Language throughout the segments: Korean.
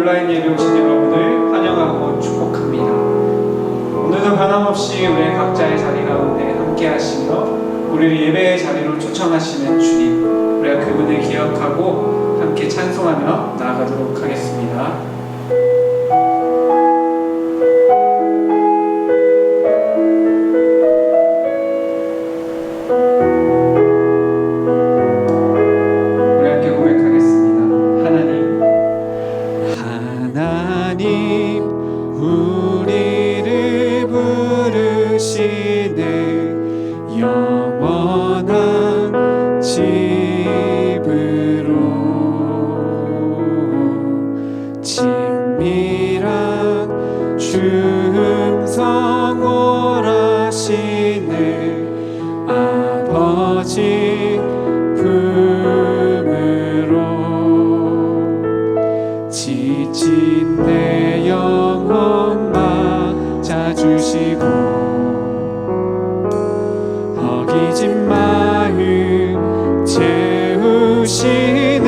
온라인 예배 오신 여러분을 환영하고 축복합니다. 오늘도 변함없이 우리의 각자의 자리 가운데 함께 하시며 우리를 예배의 자리로 초청하시는 주님, 우리가 그분을 기억하고 함께 찬송하며 나아가도록 하겠습니다. 우리를 부르시네 영원한 집으로 친밀한 주음성 오라시네 아버지 품으로 지친 내 영혼 맞아주시고 허기진 마음 채우시네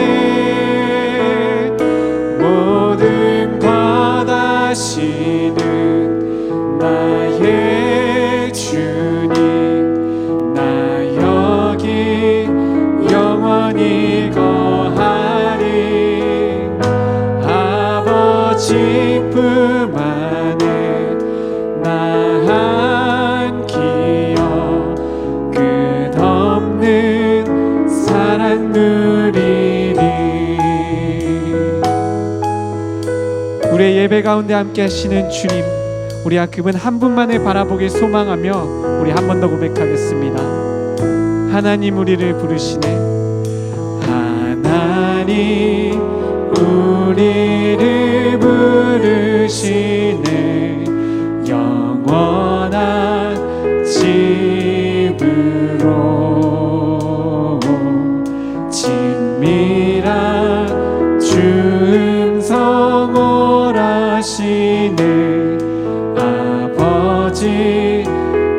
모든 것 아시는 나의 주님 나 여기 영원히 거하리 아버지 품 안에 나 기억 끝없는 사랑 누리리. 우리의 예배 가운데 함께 하시는 주님, 우리가 그분 한 분만을 바라보길 소망하며 우리 한 번 더 고백하겠습니다. 하나님 우리를 부르시네 하나님 우리를 부르시네 영원한 집으로 친밀한 주음성 오라시네 아버지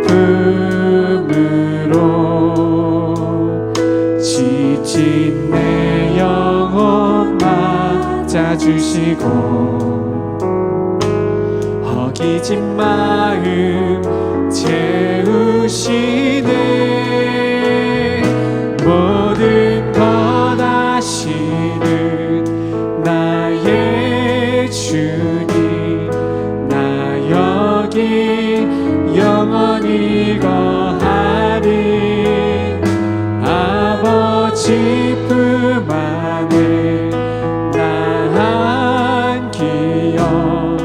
품으로 지친 내 영혼 맞아주시고 허기진 마음 채우시네 모든 것 아시는 나의 주님 나 여기 영원히 거하리 아버지 품 안에 나 기억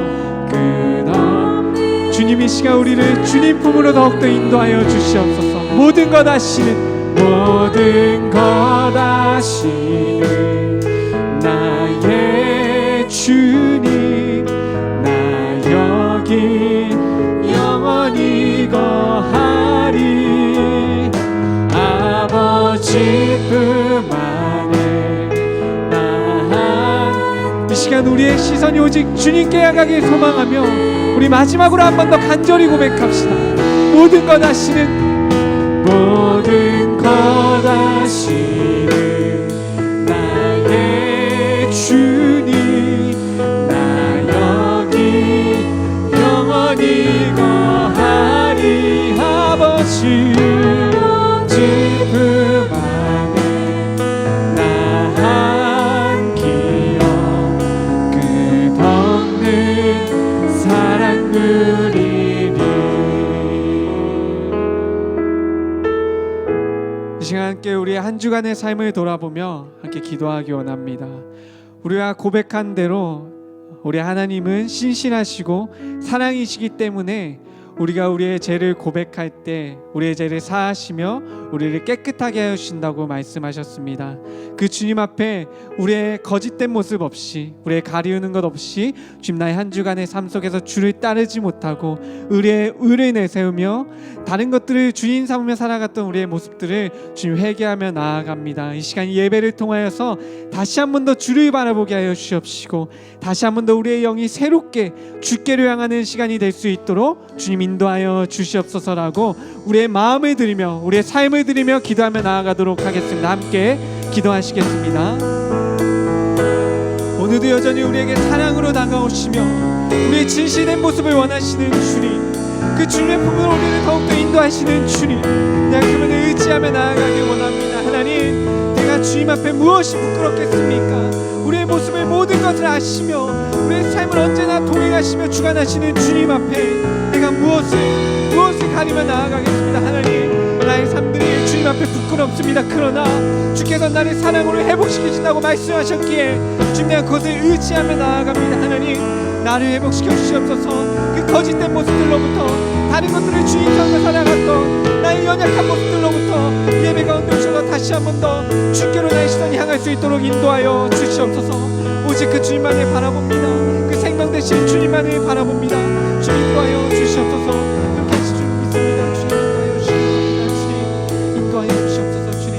끝없는 주님 이 시간 우리를 주님 품으로 더욱더 인도하여 주시옵소서. 모든 것 아시는 모든 것 아시는 나의 주님 나 여기 영원히 거하리 아버지 품 안에 이 시간 우리의 시선이 오직 주님께 향하길 소망하며 우리 마지막으로 한 번 더 간절히 고백합시다. 모든 것 아시는 모든 것 아시는 나의 주님 나 여기 영원히 거하리 아버지 품 안에 나 기억 끝없는 사랑 누리리. 이 시간 함께 우리의 한 주간의 삶을 돌아보며 함께 기도하기 원합니다. 우리가 고백한 대로 우리 하나님은 신실하시고 사랑이시기 때문에 우리가 우리의 죄를 고백할 때 우리의 죄를 사하시며 우리를 깨끗하게 하여 주신다고 말씀하셨습니다. 그 주님 앞에 우리의 거짓된 모습 없이 우리의 가리우는 것 없이 주님 나의 한 주간의 삶 속에서 주를 따르지 못하고 의를 내세우며 다른 것들을 주인 삼으며 살아갔던 우리의 모습들을 주님 회개하며 나아갑니다. 이 시간 예배를 통하여서 다시 한 번 더 주를 바라보게 하여 주옵시고 다시 한 번 더 우리의 영이 새롭게 주께로 향하는 시간이 될 수 있도록 주님 인도하여 주시옵소서라고 우리의 마음을 드리며 우리의 삶을 드리며 기도하며 나아가도록 하겠습니다. 함께 기도하시겠습니다. 오늘도 여전히 우리에게 사랑으로 다가오시며 우리의 진실된 모습을 원하시는 주님, 그 주님의 품으로 우리를 더욱더 인도하시는 주님, 내가 그분을 의지하며 나아가길 원합니다. 하나님, 내가 주님 앞에 무엇이 부끄럽겠습니까? 우리의 모습을 모든 것을 아시며 우리의 삶을 언제나 동행하시며 주관하시는 주님 앞에 내가 무엇을 가리며 나아가겠습니다. 하나님, 나의 삶들이 주님 앞에 부끄럽습니다. 그러나 주께서 나를 사랑으로 회복시키신다고 말씀하셨기에 주님, 내가 그것을 의지하며 나아갑니다. 하나님, 나를 회복시켜 주시옵소서. 그 거짓된 모습들로부터, 다른 것들을 주님 삼아 살아갔던 나의 연약한 모습들로부터 예배 가운데 오셔서 다시 한 번 더 주께로 나의 시선이 향할 수 있도록 인도하여 주시옵소서. 오직 그 주님만을 바라봅니다. 그 생명 되신 주님만을 바라봅니다. 주님 인도하여 주시옵소서. 그렇게 하실 줄 믿습니다. 주님 인도하여 주시옵소서. 주님 인도하여 주시옵소서. 주님.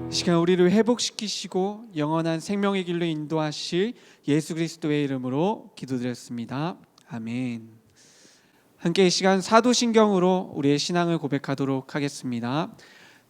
이 시간 우리를 회복시키시고 영원한 생명의 길로 인도하실 예수 그리스도의 이름으로 기도드렸습니다. 아멘. 함께 이 시간 사도신경으로 우리의 신앙을 고백하도록 하겠습니다.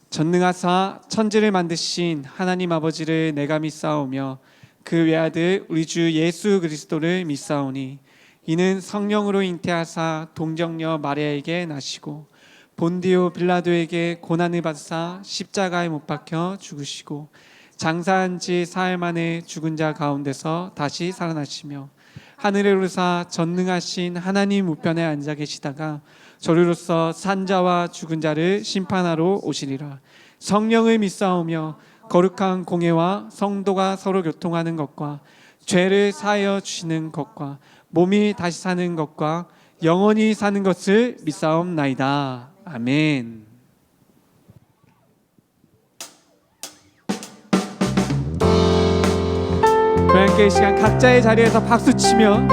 전능하사 천지를 만드신 하나님 아버지를 내가 믿사오며 그 외아들 우리 주 예수 그리스도를 믿사오니 이는 성령으로 잉태하사 동정녀 마리아에게 나시고 본디오 빌라도에게 고난을 받사 십자가에 못 박혀 죽으시고 장사한 지 사흘 만에 죽은 자 가운데서 다시 살아나시며 하늘에 오르사 전능하신 하나님 우편에 앉아 계시다가 저리로서 산자와 죽은 자를 심판하러 오시리라. 성령을 믿사오며 거룩한 공예와 성도가 서로 교통하는 것과 죄를 사하여 주시는 것과 몸이 다시 사는 것과 영원히 사는 것을 믿사옵나이다. 아멘. 함께 이 시간 각자의 자리에서 박수치며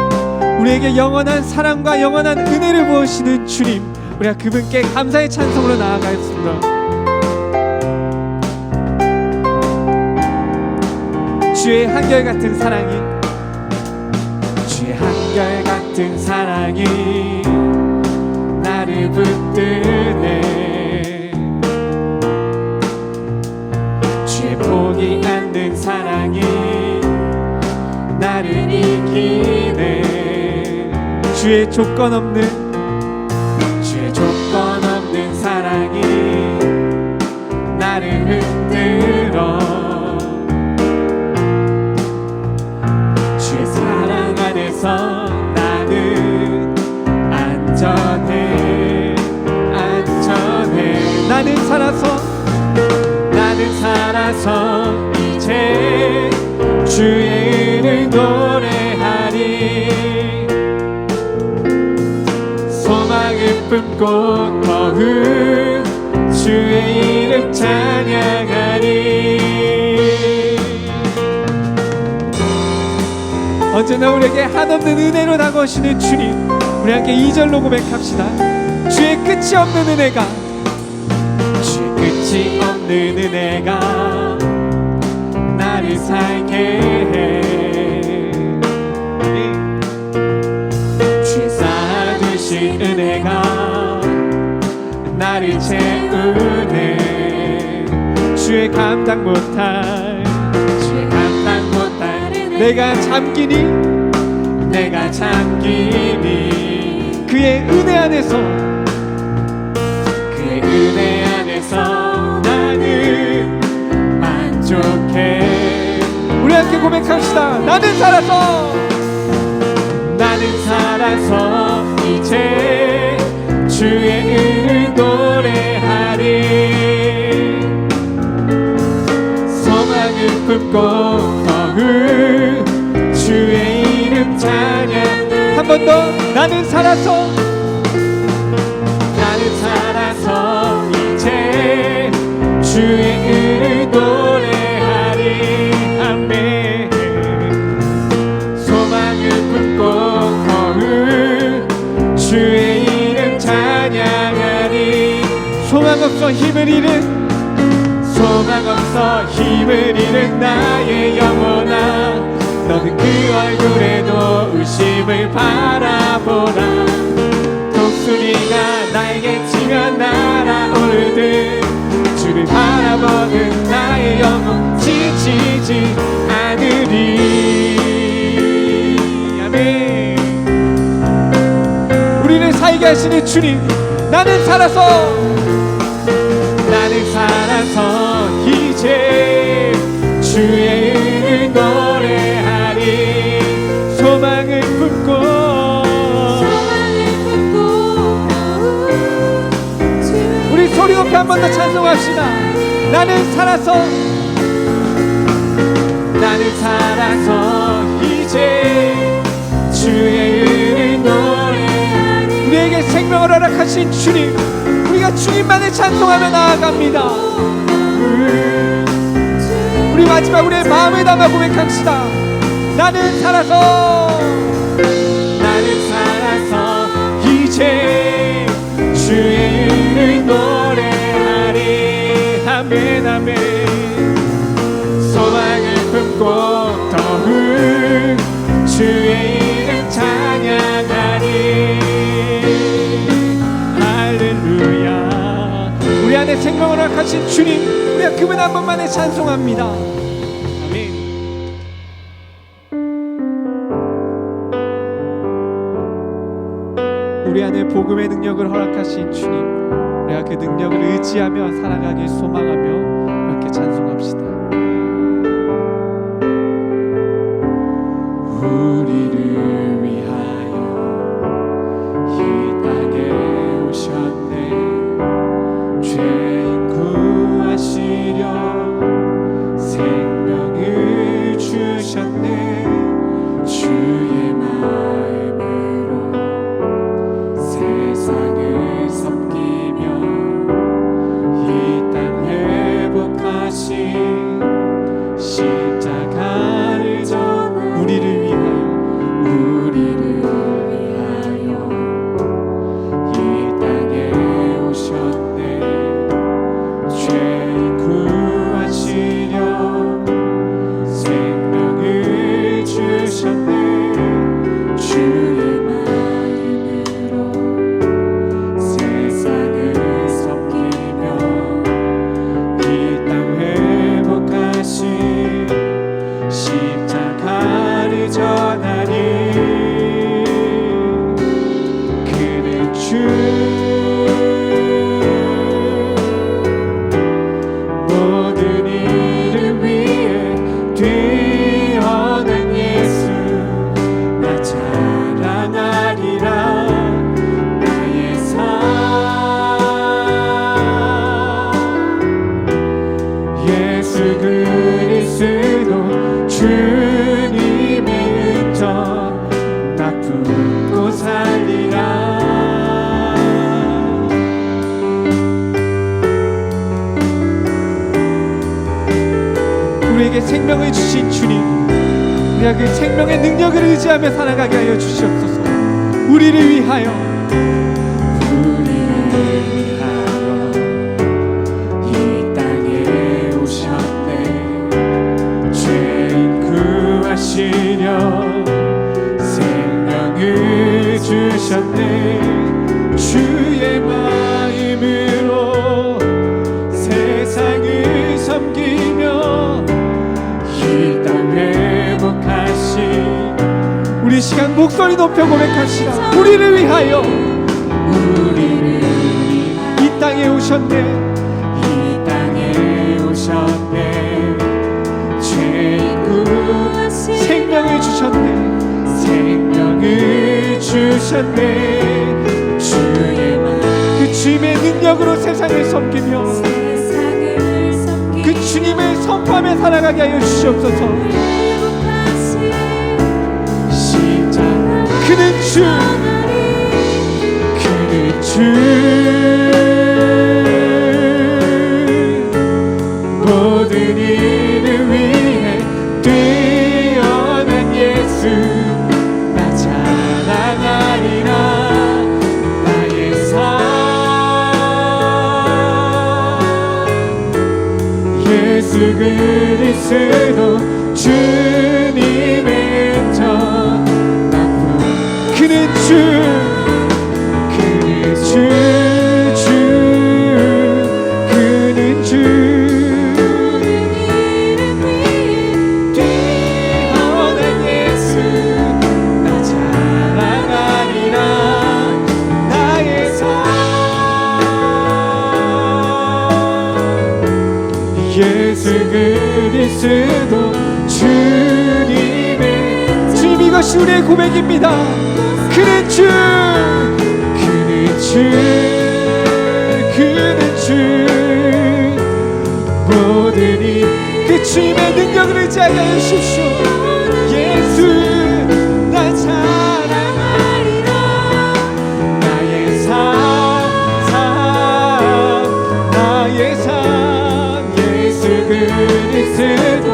우리에게 영원한 사랑과 영원한 은혜를 부으시는 주님, 우리가 그분께 감사의 찬송으로 나아가겠습니다. 주의 한결같은 사랑이, 주의 한결같은 사랑이 나를 붙드네. 주의 포기 않는 사랑이 나를 이기네. 주의 조건 없는 사랑이 나를 흔들어. 주의 사랑 안에서 나는 안전해. 나는 살아서 이제 주의 이름을 노래하리. 소망을 품고 더욱 주의 이름 찬양하리. 언제나 우리에게 한없는 은혜로 다가오시는 주님, 우리 함께 2절로 고백합시다. 주의 끝이 없는 은혜가, 주의 끝이 없는 은혜가 나를 살게 해. 주의 쌓아두신 은혜가 나를 채우네. 주의 감당 못할 내가 잠기니 그의 은혜 안에서 나는 만족해. 우리 함께 고백합시다. 나는 살아서 이제 주의 이름을 노래하리. 소망을 품고 더욱 주의 이름 찬양. 한 번 더. 나는 살아서 이제 주의 이름을 노래하리. 아멘. 소망을 품고 더욱 주의 이름 찬양하리. 소망 없어 힘을 잃은 나의 영혼아, 너는 그 얼굴에도 의심을 바라보라. 멈추지 않으리. 아멘. 우리를 살게 하시는 주님, 나는 살아서 이제 주의 이름을 노래하리. 소망을 품고 우리 소리 높이 한 번 더 찬송합시다. 나는 살아서 이제 주의 이름을 노래하리. 우리에게 생명을 허락하신 주님, 우리가 주님만을 찬송하며 나아갑니다. 우리 마지막 우리의 마음을 담아 고백합시다. 나는 살아서 이제 주의 이름을 노래하리. 아멘 아멘. 소망을 품고 더욱 주의 이름 찬양하리. 할렐루야. 우리 안에 생명을 허락하신 주님, 우리가 그분 한 분만에 찬송합니다. 아멘. 우리 안에 복음의 능력을 허락하신 주님, 우리가 그 능력을 의지하며 살아가길 소망하며 이렇게 찬송합시다. 우리를 위하여 이 땅에 오셨네. 죄인 구하시려 생명을 주셨네. 주의 마음으로 세상을 섬기며 이 땅 회복하신 십자가를 전하. 우리를 위하여 이 땅에 오셨네. 죄인 구하시려 생명을 주셨네. 주의 마음으로 세상을 섬기며 이 땅 회복하신 십자가를 전하리. 그는 주 모든 일을 위해 뛰어난 예수 나 자랑하리라. 나의 삶 예수 그리스도 주님의 은총 나 품고 살리라. 우리에게 생명을 주신 주님, 우리가 그 생명의 능력을 의지하며 살아가게 하여 주시옵소서. 우리를 위하여 이 땅에 오셨네. 죄인 구하시려 생명을 주셨네. 주의 마음으로 세상을 섬기며 이 땅 회복하신. 우리 시간 목소리 높여 고백합시다. 우리를 위하여 이 땅에 오셨네. 이 땅에 오셨네. 죄인 구하신 생명을 주셨네. 생명을 주셨네. 주의 마음 그 주님의 능력으로 세상을 섬기며 그 주님을 선포하며 살아가게 하여 주시옵소서. 그는 주 모든 일을 위해 뛰어난 예수 나 자랑하리라. 나의 삶 예수 그리스도 주님의 은총 나 그는 주 그는 주 그리스도 주님의 주님, 이것이 우리의 고백입니다. 그는 주, 그는 주, 그는 주. 모든 이 그 주님의 능력을 의지하여 주십시오. 예수 날 사랑하리라. 나의 삶, 나의 삶. 예수 그리스도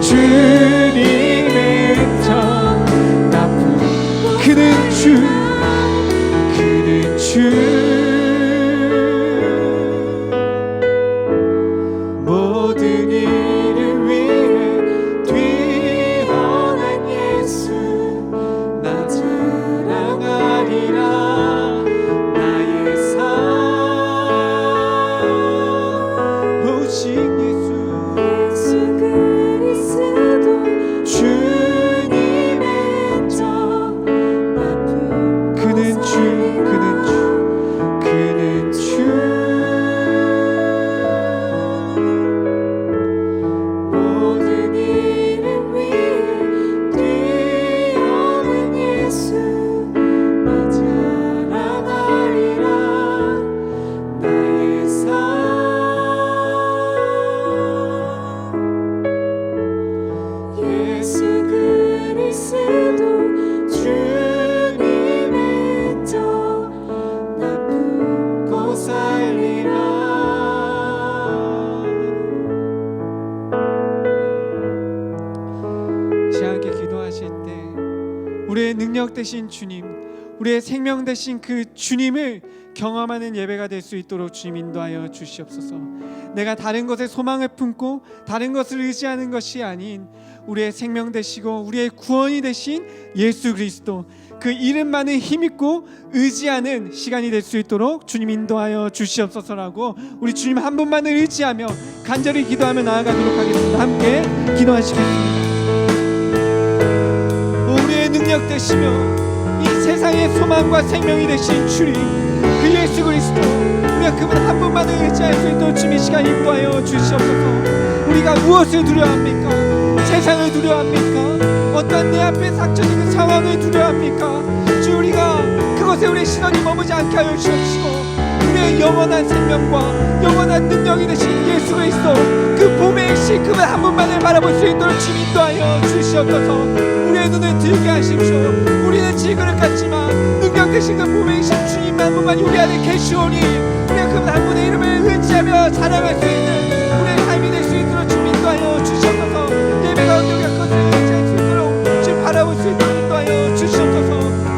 주님의 정 나쁜 그는 주, 그는 주. 모든 일을 위해 뛰어난 예수 나 자랑하리라. 나의 삶 오직 예수, 예수 그리스도 주님의 정 나쁜 그는 주, 그는 주, 그는 주. 모든 일을 위해 뛰어난 예수 나 자랑하리라. 나의 삶 예수 그리스도 주님의 정 나쁜 곳 살리라. 시하게 기도하실 때 우리의 능력 되신 주님, 우리의 생명 되신 그 주님을 경험하는 예배가 될 수 있도록 주님 인도하여 주시옵소서. 내가 다른 것에 소망을 품고 다른 것을 의지하는 것이 아닌 우리의 생명 되시고 우리의 구원이 되신 예수 그리스도, 그 이름만을 힘입고 의지하는 시간이 될 수 있도록 주님 인도하여 주시옵소서라고 우리 주님 한 분만을 의지하며 간절히 기도하며 나아가도록 하겠습니다. 함께 기도하시겠습니다. 우리의 능력 되시며 이 세상의 소망과 생명이 되신 주님, 그 예수 그리스도, 우리가 그분 한 분만을 의지할 수 있도록 주님 이 시간 인도하여 주시옵소서. 우리가 무엇을 두려워합니까? 세상을 두려워합니까? 어떤 내 앞에 닥쳐진 그 상황을 두려워합니까? 주, 우리가 그것에 우리의 시선이 머무지 않게 하여 주옵시고 우리의 영원한 생명과 영원한 능력이 되신 예수 그리스도, 그 봄의 시 그분 한 분만을 바라볼 수 있도록 주님 인도하여 주시옵소서. 우리의 눈을 들게 하십시오. 우리는 지그릇 같지만 능력 되신 그 봄의 시 주님 한 분만이 우리 안에 계시오니 우리가 그분 한 분의 이름을 의지하며 자랑할 수 있는 우리의 삶이 될 수 있도록 주님 인도하여 주시옵소서. 예배가 언덕의 것을 의지할 수 있도록 주님 바라볼 수 있도록 인도하여 주시옵소서.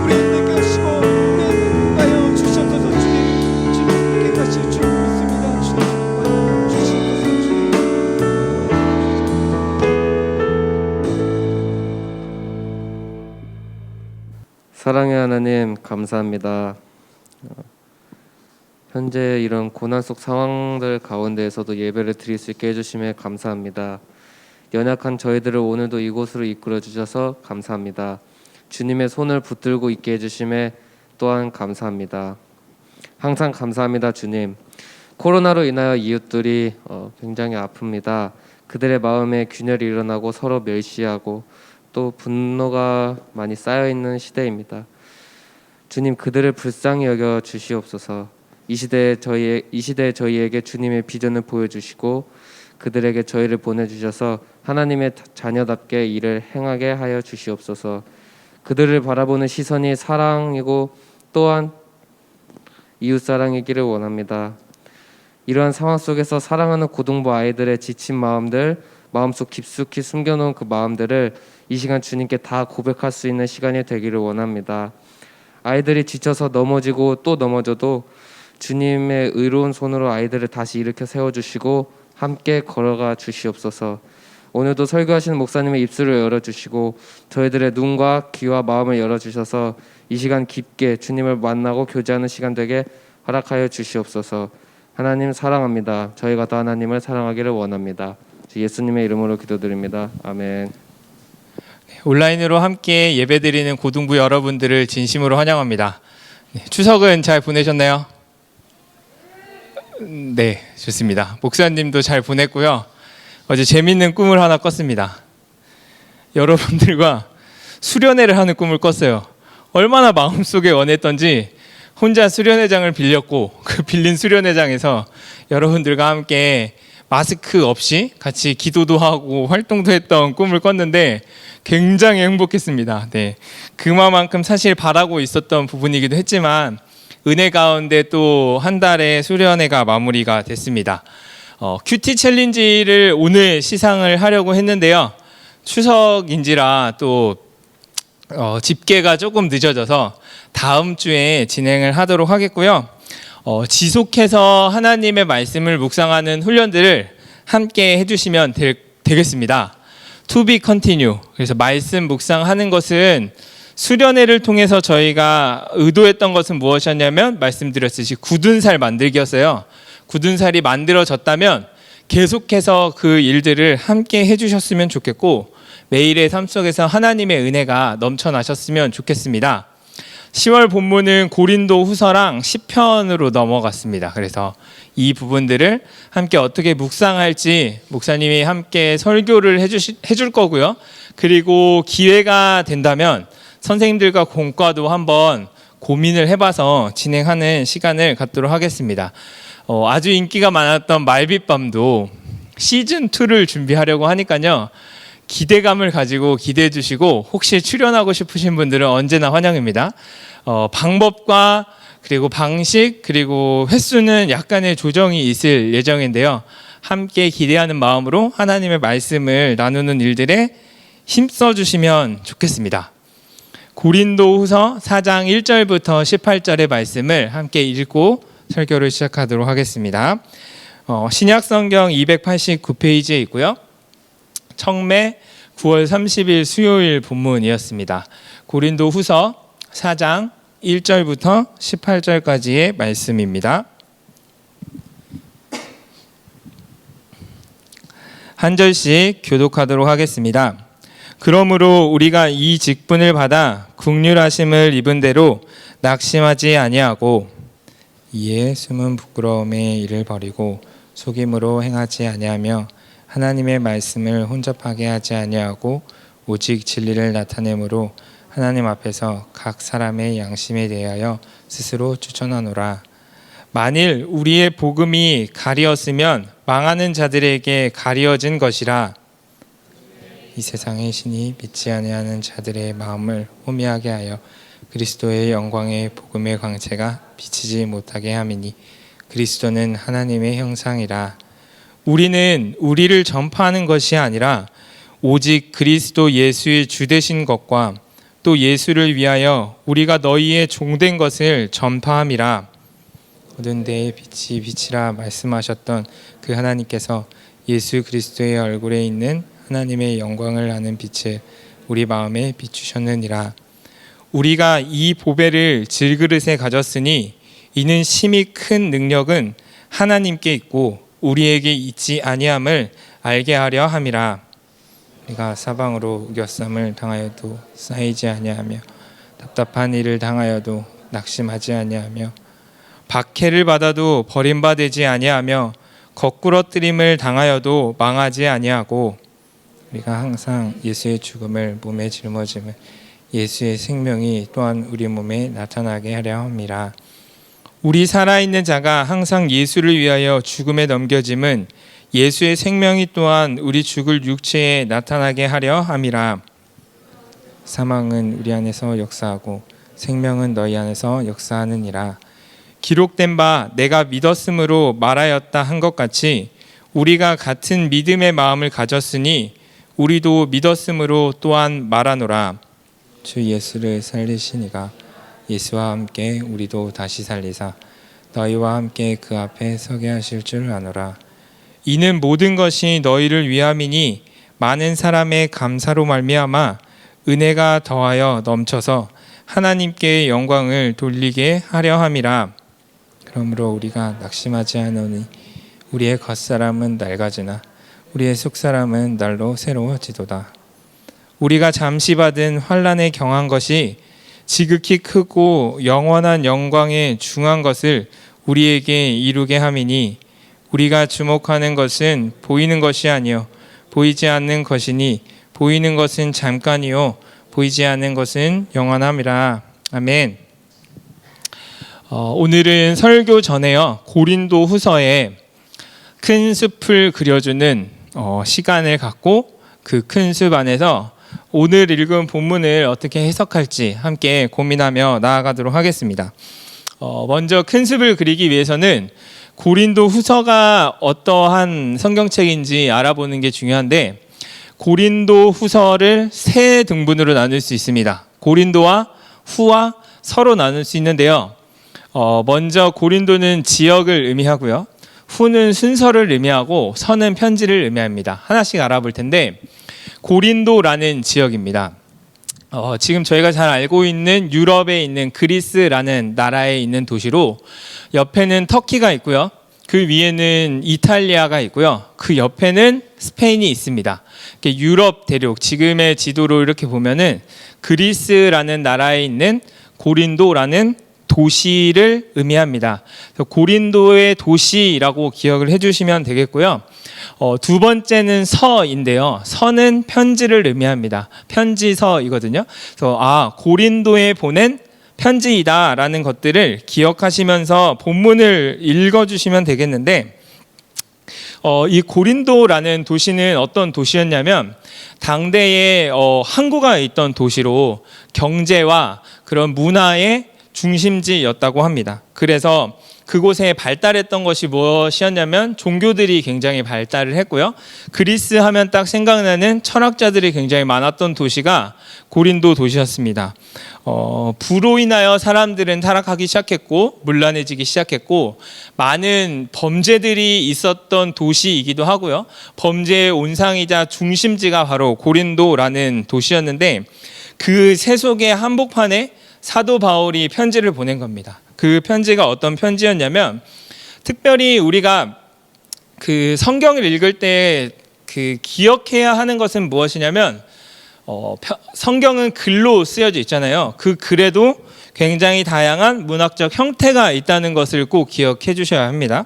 우리의 눈을 깨우시고 우리의 눈을 인도하여 주시옵소서. 주님 깨끗이 주님 믿습니다. 주님 인도하여 주시옵소서. 주님. 사랑의 하나님, 감사합니다. 현재 이런 고난 속 상황들 가운데에서도 예배를 드릴 수 있게 해주심에 감사합니다. 연약한 저희들을 오늘도 이곳으로 이끌어 주셔서 감사합니다. 주님의 손을 붙들고 있게 해주심에 또한 감사합니다. 항상 감사합니다, 주님. 코로나로 인하여 이웃들이 굉장히 아픕니다. 그들의 마음에 균열이 일어나고 서로 멸시하고 또 분노가 많이 쌓여있는 시대입니다. 주님, 그들을 불쌍히 여겨 주시옵소서. 이 시대에 저희에게 주님의 비전을 보여주시고 그들에게 저희를 보내주셔서 하나님의 자녀답게 일을 행하게 하여 주시옵소서. 그들을 바라보는 시선이 사랑이고 또한 이웃사랑이기를 원합니다. 이러한 상황 속에서 사랑하는 고등부 아이들의 지친 마음들, 마음속 깊숙이 숨겨놓은 그 마음들을 이 시간 주님께 다 고백할 수 있는 시간이 되기를 원합니다. 아이들이 지쳐서 넘어지고 또 넘어져도 주님의 의로운 손으로 아이들을 다시 일으켜 세워주시고 함께 걸어가 주시옵소서. 오늘도 설교하시는 목사님의 입술을 열어주시고 저희들의 눈과 귀와 마음을 열어주셔서 이 시간 깊게 주님을 만나고 교제하는 시간 되게 허락하여 주시옵소서. 하나님 사랑합니다. 저희가 더 하나님을 사랑하기를 원합니다. 예수님의 이름으로 기도드립니다. 아멘. 온라인으로 함께 예배드리는 고등부 여러분들을 진심으로 환영합니다. 추석은 잘 보내셨나요? 네, 좋습니다. 목사님도 잘 보냈고요. 어제 재밌는 꿈을 하나 꿨습니다. 여러분들과 수련회를 하는 꿈을 꿨어요. 얼마나 마음속에 원했던지 혼자 수련회장을 빌렸고 그 빌린 수련회장에서 여러분들과 함께 마스크 없이 같이 기도도 하고 활동도 했던 꿈을 꿨는데 굉장히 행복했습니다. 네, 그만큼 사실 바라고 있었던 부분이기도 했지만 은혜 가운데 또 한 달의 수련회가 마무리가 됐습니다. 큐티 챌린지를 오늘 시상을 하려고 했는데요. 추석인지라 또 집계가 조금 늦어져서 다음 주에 진행을 하도록 하겠고요. 지속해서 하나님의 말씀을 묵상하는 훈련들을 함께 해주시면 되겠습니다. To be continue. 그래서 말씀 묵상하는 것은 수련회를 통해서 저희가 의도했던 것은 무엇이었냐면 말씀드렸듯이 굳은 살 만들기였어요. 굳은 살이 만들어졌다면 계속해서 그 일들을 함께 해주셨으면 좋겠고 매일의 삶 속에서 하나님의 은혜가 넘쳐나셨으면 좋겠습니다. 10월 본문은 고린도 후서랑 시편으로 넘어갔습니다. 그래서 이 부분들을 함께 어떻게 묵상할지 목사님이 함께 설교를 해줄 거고요. 그리고 기회가 된다면 선생님들과 공과도 한번 고민을 해봐서 진행하는 시간을 갖도록 하겠습니다. 아주 인기가 많았던 말빛밤도 시즌2를 준비하려고 하니까요. 기대감을 가지고 기대해 주시고 혹시 출연하고 싶으신 분들은 언제나 환영입니다. 방법과 그리고 방식 그리고 횟수는 약간의 조정이 있을 예정인데요. 함께 기대하는 마음으로 하나님의 말씀을 나누는 일들에 힘써 주시면 좋겠습니다. 고린도후서 4장 1절부터 18절의 말씀을 함께 읽고 설교를 시작하도록 하겠습니다. 신약성경 289페이지에 있고요. 청매 9월 30일 수요일 본문이었습니다. 고린도후서 4장 1절부터 18절까지의 말씀입니다. 한 절씩 교독하도록 하겠습니다. 그러므로 우리가 이 직분을 받아 국률하심을 입은 대로 낙심하지 아니하고 이에 숨은 부끄러움의 일을 버리고 속임으로 행하지 아니하며 하나님의 말씀을 혼접하게 하지 아니하고 오직 진리를 나타내므로 하나님 앞에서 각 사람의 양심에 대하여 스스로 추천하노라. 만일 우리의 복음이 가리었으면 망하는 자들에게 가리어진 것이라. 이 세상의 신이 믿지 아니하는 자들의 마음을 호미하게 하여 그리스도의 영광의 복음의 광채가 비치지 못하게 함이니 그리스도는 하나님의 형상이라. 우리는 우리를 전파하는 것이 아니라 오직 그리스도 예수의 주 되신 것과 또 예수를 위하여 우리가 너희의 종된 것을 전파함이라. 모든 데에 빛이 빛이라 말씀하셨던 그 하나님께서 예수 그리스도의 얼굴에 있는 하나님의 영광을 아는 빛을 우리 마음에 비추셨느니라. 우리가 이 보배를 질그릇에 가졌으니 이는 심히 큰 능력은 하나님께 있고 우리에게 있지 아니함을 알게 하려 함이라. 우리가 사방으로 우겨쌈을 당하여도 쌓이지 아니하며 답답한 일을 당하여도 낙심하지 아니하며 박해를 받아도 버림받지 아니하며 거꾸러뜨림을 당하여도 망하지 아니하고 우리가 항상 예수의 죽음을 몸에 짊어짐을 예수의 생명이 또한 우리 몸에 나타나게 하려 함이라. 우리 살아있는 자가 항상 예수를 위하여 죽음에 넘겨짐은 예수의 생명이 또한 우리 죽을 육체에 나타나게 하려 함이라. 사망은 우리 안에서 역사하고 생명은 너희 안에서 역사하느니라. 기록된 바 내가 믿었으므로 말하였다 한 것 같이 우리가 같은 믿음의 마음을 가졌으니 우리도 믿었으므로 또한 말하노라. 주 예수를 살리시니가 예수와 함께 우리도 다시 살리사 너희와 함께 그 앞에 서게 하실 줄 아노라. 이는 모든 것이 너희를 위함이니 많은 사람의 감사로 말미암아 은혜가 더하여 넘쳐서 하나님께 영광을 돌리게 하려 함이라. 그러므로 우리가 낙심하지 않으니 우리의 겉사람은 낡아지나 우리의 속사람은 날로 새로워지도다. 우리가 잠시 받은 환난에 경한 것이 지극히 크고 영원한 영광에 중한 것을 우리에게 이루게 함이니 우리가 주목하는 것은 보이는 것이 아니요 보이지 않는 것이니 보이는 것은 잠깐이요 보이지 않는 것은 영원함이라. 아멘. 오늘은 설교 전에요 고린도 후서에 큰 숲을 그려주는 시간을 갖고 그 큰 숲 안에서 오늘 읽은 본문을 어떻게 해석할지 함께 고민하며 나아가도록 하겠습니다. 먼저 큰 숲을 그리기 위해서는 고린도 후서가 어떠한 성경책인지 알아보는 게 중요한데, 고린도 후서를 세 등분으로 나눌 수 있습니다. 고린도와 후와 서로 나눌 수 있는데요. 먼저 고린도는 지역을 의미하고요. 후는 순서를 의미하고 서는 편지를 의미합니다. 하나씩 알아볼 텐데, 고린도라는 지역입니다. 지금 저희가 잘 알고 있는 유럽에 있는 그리스라는 나라에 있는 도시로, 옆에는 터키가 있고요. 그 위에는 이탈리아가 있고요. 그 옆에는 스페인이 있습니다. 유럽 대륙, 지금의 지도로 이렇게 보면은 그리스라는 나라에 있는 고린도라는 도시를 의미합니다. 고린도의 도시라고 기억을 해주시면 되겠고요. 두 번째는 서인데요. 서는 편지를 의미합니다. 편지서이거든요. 그래서 고린도에 보낸 편지이다라는 것들을 기억하시면서 본문을 읽어주시면 되겠는데, 이 고린도라는 도시는 어떤 도시였냐면 당대에 항구가 있던 도시로 경제와 그런 문화의 중심지였다고 합니다. 그래서 그곳에 발달했던 것이 무엇이었냐면 종교들이 굉장히 발달을 했고요. 그리스 하면 딱 생각나는 철학자들이 굉장히 많았던 도시가 고린도 도시였습니다. 부로 인하여 사람들은 타락하기 시작했고 문란해지기 시작했고, 많은 범죄들이 있었던 도시이기도 하고요. 범죄의 온상이자 중심지가 바로 고린도라는 도시였는데, 그 세속의 한복판에 사도 바울이 편지를 보낸 겁니다. 그 편지가 어떤 편지였냐면, 특별히 우리가 그 성경을 읽을 때 그 기억해야 하는 것은 무엇이냐면, 성경은 글로 쓰여져 있잖아요. 그 글에도 굉장히 다양한 문학적 형태가 있다는 것을 꼭 기억해 주셔야 합니다.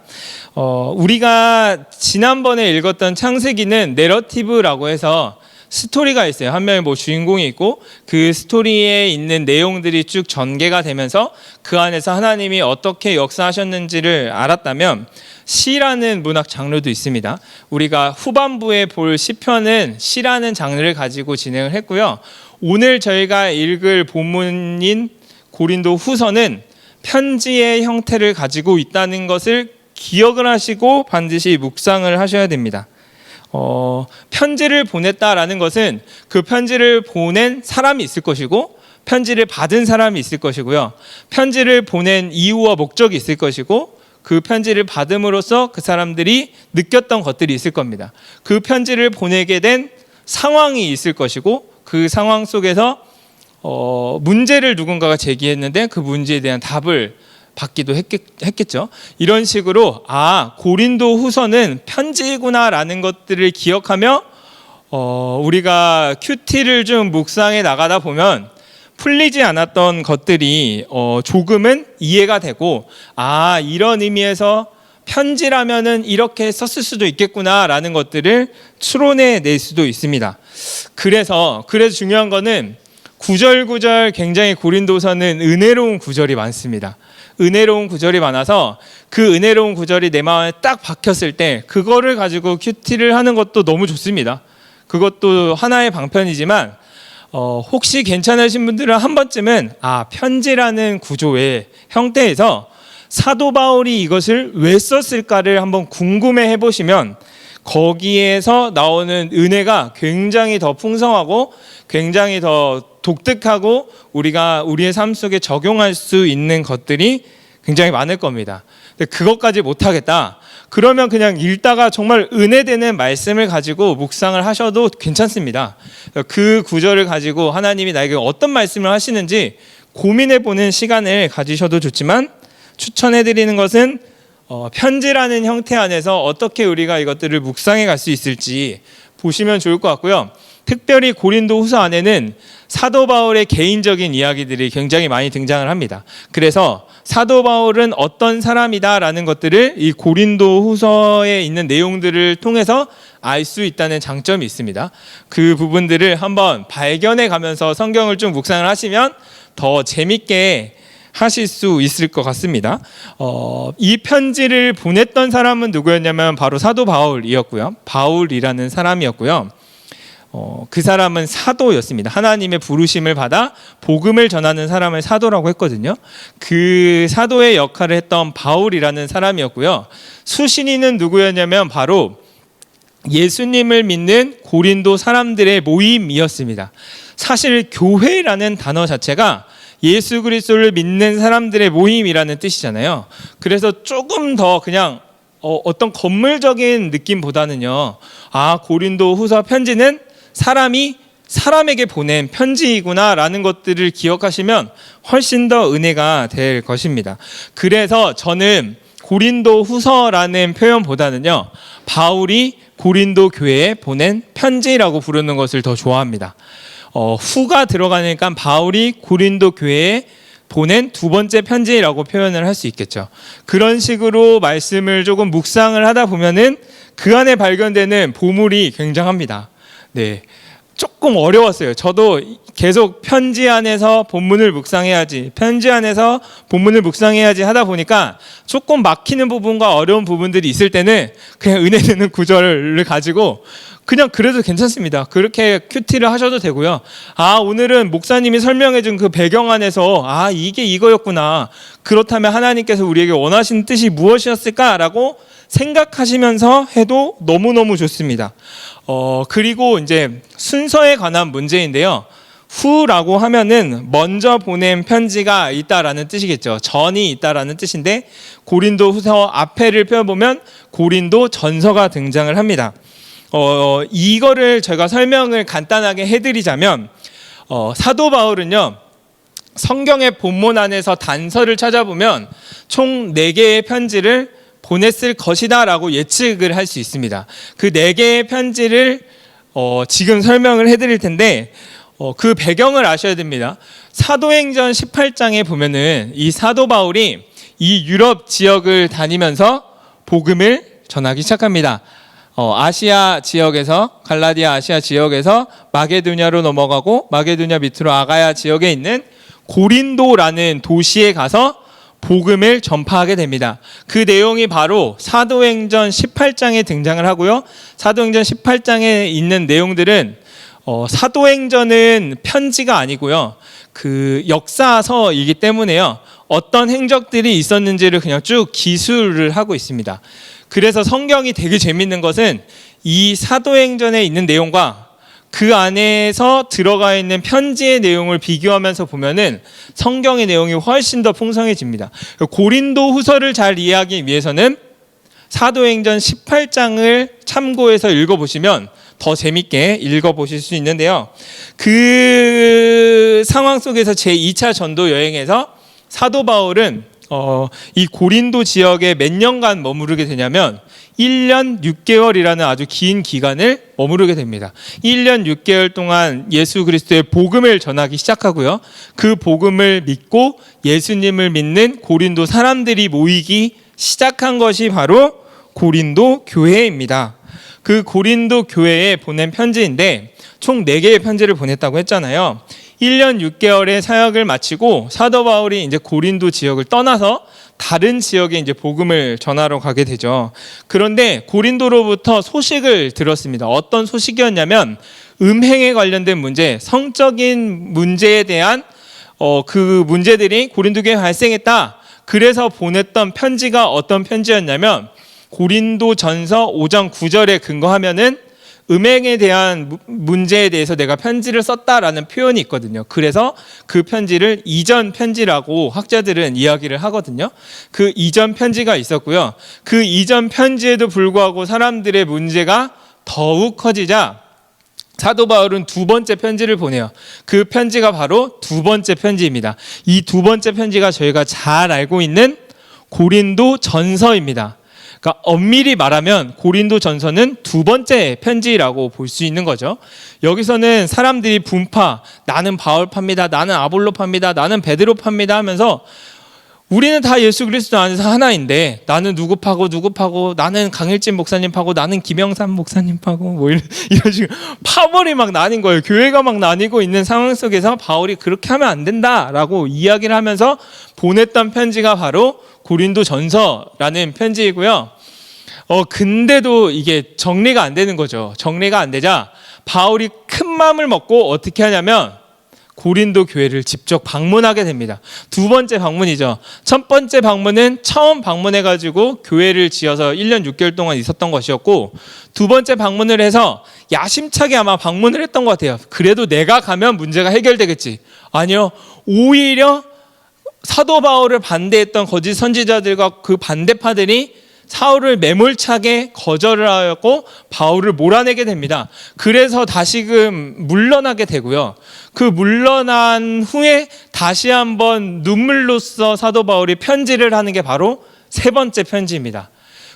우리가 지난번에 읽었던 창세기는 내러티브라고 해서 스토리가 있어요. 한 명의 주인공이 있고 그 스토리에 있는 내용들이 쭉 전개가 되면서 그 안에서 하나님이 어떻게 역사하셨는지를 알았다면, 시라는 문학 장르도 있습니다. 우리가 후반부에 볼 시편은 시라는 장르를 가지고 진행을 했고요. 오늘 저희가 읽을 본문인 고린도 후서는 편지의 형태를 가지고 있다는 것을 기억을 하시고 반드시 묵상을 하셔야 됩니다. 편지를 보냈다라는 것은 그 편지를 보낸 사람이 있을 것이고, 편지를 받은 사람이 있을 것이고요. 편지를 보낸 이유와 목적이 있을 것이고, 그 편지를 받음으로써 그 사람들이 느꼈던 것들이 있을 겁니다. 그 편지를 보내게 된 상황이 있을 것이고, 그 상황 속에서 문제를 누군가가 제기했는데 그 문제에 대한 답을 받기도 했겠죠. 이런 식으로 고린도 후서는 편지구나라는 것들을 기억하며 우리가 큐티를 좀 묵상해 나가다 보면 풀리지 않았던 것들이 조금은 이해가 되고, 이런 의미에서 편지라면은 이렇게 썼을 수도 있겠구나라는 것들을 추론해 낼 수도 있습니다. 그래서 중요한 거는 구절구절 굉장히 고린도서는 은혜로운 구절이 많습니다. 은혜로운 구절이 많아서 그 은혜로운 구절이 내 마음에 딱 박혔을 때 그거를 가지고 큐티를 하는 것도 너무 좋습니다. 그것도 하나의 방편이지만, 혹시 괜찮으신 분들은 한 번쯤은 편지라는 구조의 형태에서 사도 바울이 이것을 왜 썼을까를 한번 궁금해 해보시면, 거기에서 나오는 은혜가 굉장히 더 풍성하고 굉장히 더 독특하고 우리가 우리의 삶 속에 적용할 수 있는 것들이 굉장히 많을 겁니다. 근데 그것까지 못하겠다, 그러면 그냥 읽다가 정말 은혜되는 말씀을 가지고 묵상을 하셔도 괜찮습니다. 그 구절을 가지고 하나님이 나에게 어떤 말씀을 하시는지 고민해보는 시간을 가지셔도 좋지만, 추천해드리는 것은 편지라는 형태 안에서 어떻게 우리가 이것들을 묵상해 갈 수 있을지 보시면 좋을 것 같고요. 특별히 고린도 후서 안에는 사도 바울의 개인적인 이야기들이 굉장히 많이 등장을 합니다. 그래서 사도 바울은 어떤 사람이다라는 것들을 이 고린도 후서에 있는 내용들을 통해서 알 수 있다는 장점이 있습니다. 그 부분들을 한번 발견해 가면서 성경을 좀 묵상을 하시면 더 재밌게 하실 수 있을 것 같습니다. 이 편지를 보냈던 사람은 누구였냐면 바로 사도 바울이었고요. 바울이라는 사람이었고요. 그 사람은 사도였습니다. 하나님의 부르심을 받아 복음을 전하는 사람을 사도라고 했거든요. 그 사도의 역할을 했던 바울이라는 사람이었고요. 수신인은 누구였냐면 바로 예수님을 믿는 고린도 사람들의 모임이었습니다. 사실 교회라는 단어 자체가 예수 그리스도를 믿는 사람들의 모임이라는 뜻이잖아요. 그래서 조금 더 그냥 어떤 건물적인 느낌보다는요, 고린도 후서 편지는 사람이 사람에게 보낸 편지이구나라는 것들을 기억하시면 훨씬 더 은혜가 될 것입니다. 그래서 저는 고린도 후서라는 표현보다는요, 바울이 고린도 교회에 보낸 편지라고 부르는 것을 더 좋아합니다. 후가 들어가니까 바울이 고린도 교회에 보낸 두 번째 편지라고 표현을 할 수 있겠죠. 그런 식으로 말씀을 조금 묵상을 하다 보면은 그 안에 발견되는 보물이 굉장합니다. 네, 조금 어려웠어요. 저도 계속 편지 안에서 본문을 묵상해야지, 편지 안에서 본문을 묵상해야지 하다 보니까 조금 막히는 부분과 어려운 부분들이 있을 때는 그냥 은혜 되는 구절을 가지고 그냥 그래도 괜찮습니다. 그렇게 큐티를 하셔도 되고요. 오늘은 목사님이 설명해준 그 배경 안에서 이게 이거였구나, 그렇다면 하나님께서 우리에게 원하시는 뜻이 무엇이었을까라고 생각하시면서 해도 너무너무 좋습니다. 그리고 이제 순서에 관한 문제인데요. 후라고 하면은 먼저 보낸 편지가 있다라는 뜻이겠죠. 전이 있다라는 뜻인데, 고린도 후서 앞에를 펴보면 고린도 전서가 등장을 합니다. 이거를 제가 설명을 간단하게 해드리자면, 사도 바울은요, 성경의 본문 안에서 단서를 찾아보면 총 4개의 편지를 보냈을 것이다 라고 예측을 할 수 있습니다. 그 4개의 편지를 지금 설명을 해드릴 텐데, 그 배경을 아셔야 됩니다. 사도행전 18장에 보면은 이 사도 바울이 이 유럽 지역을 다니면서 복음을 전하기 시작합니다. 아시아 지역에서, 갈라디아 아시아 지역에서 마게도냐로 넘어가고, 마게도냐 밑으로 아가야 지역에 있는 고린도라는 도시에 가서 복음을 전파하게 됩니다. 그 내용이 바로 사도행전 18장에 등장을 하고요. 사도행전 18장에 있는 내용들은 사도행전은 편지가 아니고요, 그 역사서이기 때문에요, 어떤 행적들이 있었는지를 그냥 쭉 기술을 하고 있습니다. 그래서 성경이 되게 재밌는 것은 이 사도행전에 있는 내용과 그 안에서 들어가 있는 편지의 내용을 비교하면서 보면은 성경의 내용이 훨씬 더 풍성해집니다. 고린도 후서를 잘 이해하기 위해서는 사도행전 18장을 참고해서 읽어보시면 더 재밌게 읽어보실 수 있는데요. 그 상황 속에서 제2차 전도 여행에서 사도 바울은 이 고린도 지역에 몇 년간 머무르게 되냐면 1년 6개월이라는 아주 긴 기간을 머무르게 됩니다. 1년 6개월 동안 예수 그리스도의 복음을 전하기 시작하고요. 그 복음을 믿고 예수님을 믿는 고린도 사람들이 모이기 시작한 것이 바로 고린도 교회입니다. 그 고린도 교회에 보낸 편지인데 총 4개의 편지를 보냈다고 했잖아요. 1년 6개월의 사역을 마치고 사도 바울이 이제 고린도 지역을 떠나서 다른 지역에 이제 복음을 전하러 가게 되죠. 그런데 고린도로부터 소식을 들었습니다. 어떤 소식이었냐면 음행에 관련된 문제, 성적인 문제에 대한 그 문제들이 고린도 교회에 발생했다. 그래서 보냈던 편지가 어떤 편지였냐면 고린도 전서 5장 9절에 근거하면은 음행에 대한 문제에 대해서 내가 편지를 썼다라는 표현이 있거든요. 그래서 그 편지를 이전 편지라고 학자들은 이야기를 하거든요. 그 이전 편지가 있었고요. 그 이전 편지에도 불구하고 사람들의 문제가 더욱 커지자 사도 바울은 두 번째 편지를 보내요. 그 편지가 바로 두 번째 편지입니다. 이 두 번째 편지가 저희가 잘 알고 있는 고린도 전서입니다. 그러니까 엄밀히 말하면 고린도 전서는 두 번째 편지라고 볼 수 있는 거죠. 여기서는 사람들이 분파, 나는 바울파입니다, 나는 아볼로파입니다, 나는 베드로파입니다 하면서 우리는 다 예수 그리스도 안에서 하나인데 나는 누구 파고 누구 파고 나는 강일진 목사님 파고 나는 김영삼 목사님 파고 뭐 이런 식으로 파벌이 막 나뉜 거예요. 교회가 막 나뉘고 있는 상황 속에서 바울이 그렇게 하면 안 된다라고 이야기를 하면서 보냈던 편지가 바로 고린도전서라는 편지이고요. 근데도 이게 정리가 안 되는 거죠. 정리가 안 되자 바울이 큰 마음을 먹고 어떻게 하냐면 고린도 교회를 직접 방문하게 됩니다. 두 번째 방문이죠. 첫 번째 방문은 처음 방문해가지고 교회를 지어서 1년 6개월 동안 있었던 것이었고, 두 번째 방문을 해서 야심차게 아마 방문을 했던 것 같아요. 그래도 내가 가면 문제가 해결되겠지. 아니요. 오히려 사도 바울을 반대했던 거짓 선지자들과 그 반대파들이 사울을 매몰차게 거절을 하였고 바울을 몰아내게 됩니다. 그래서 다시금 물러나게 되고요. 그 물러난 후에 다시 한번 눈물로써 사도 바울이 편지를 하는 게 바로 세 번째 편지입니다.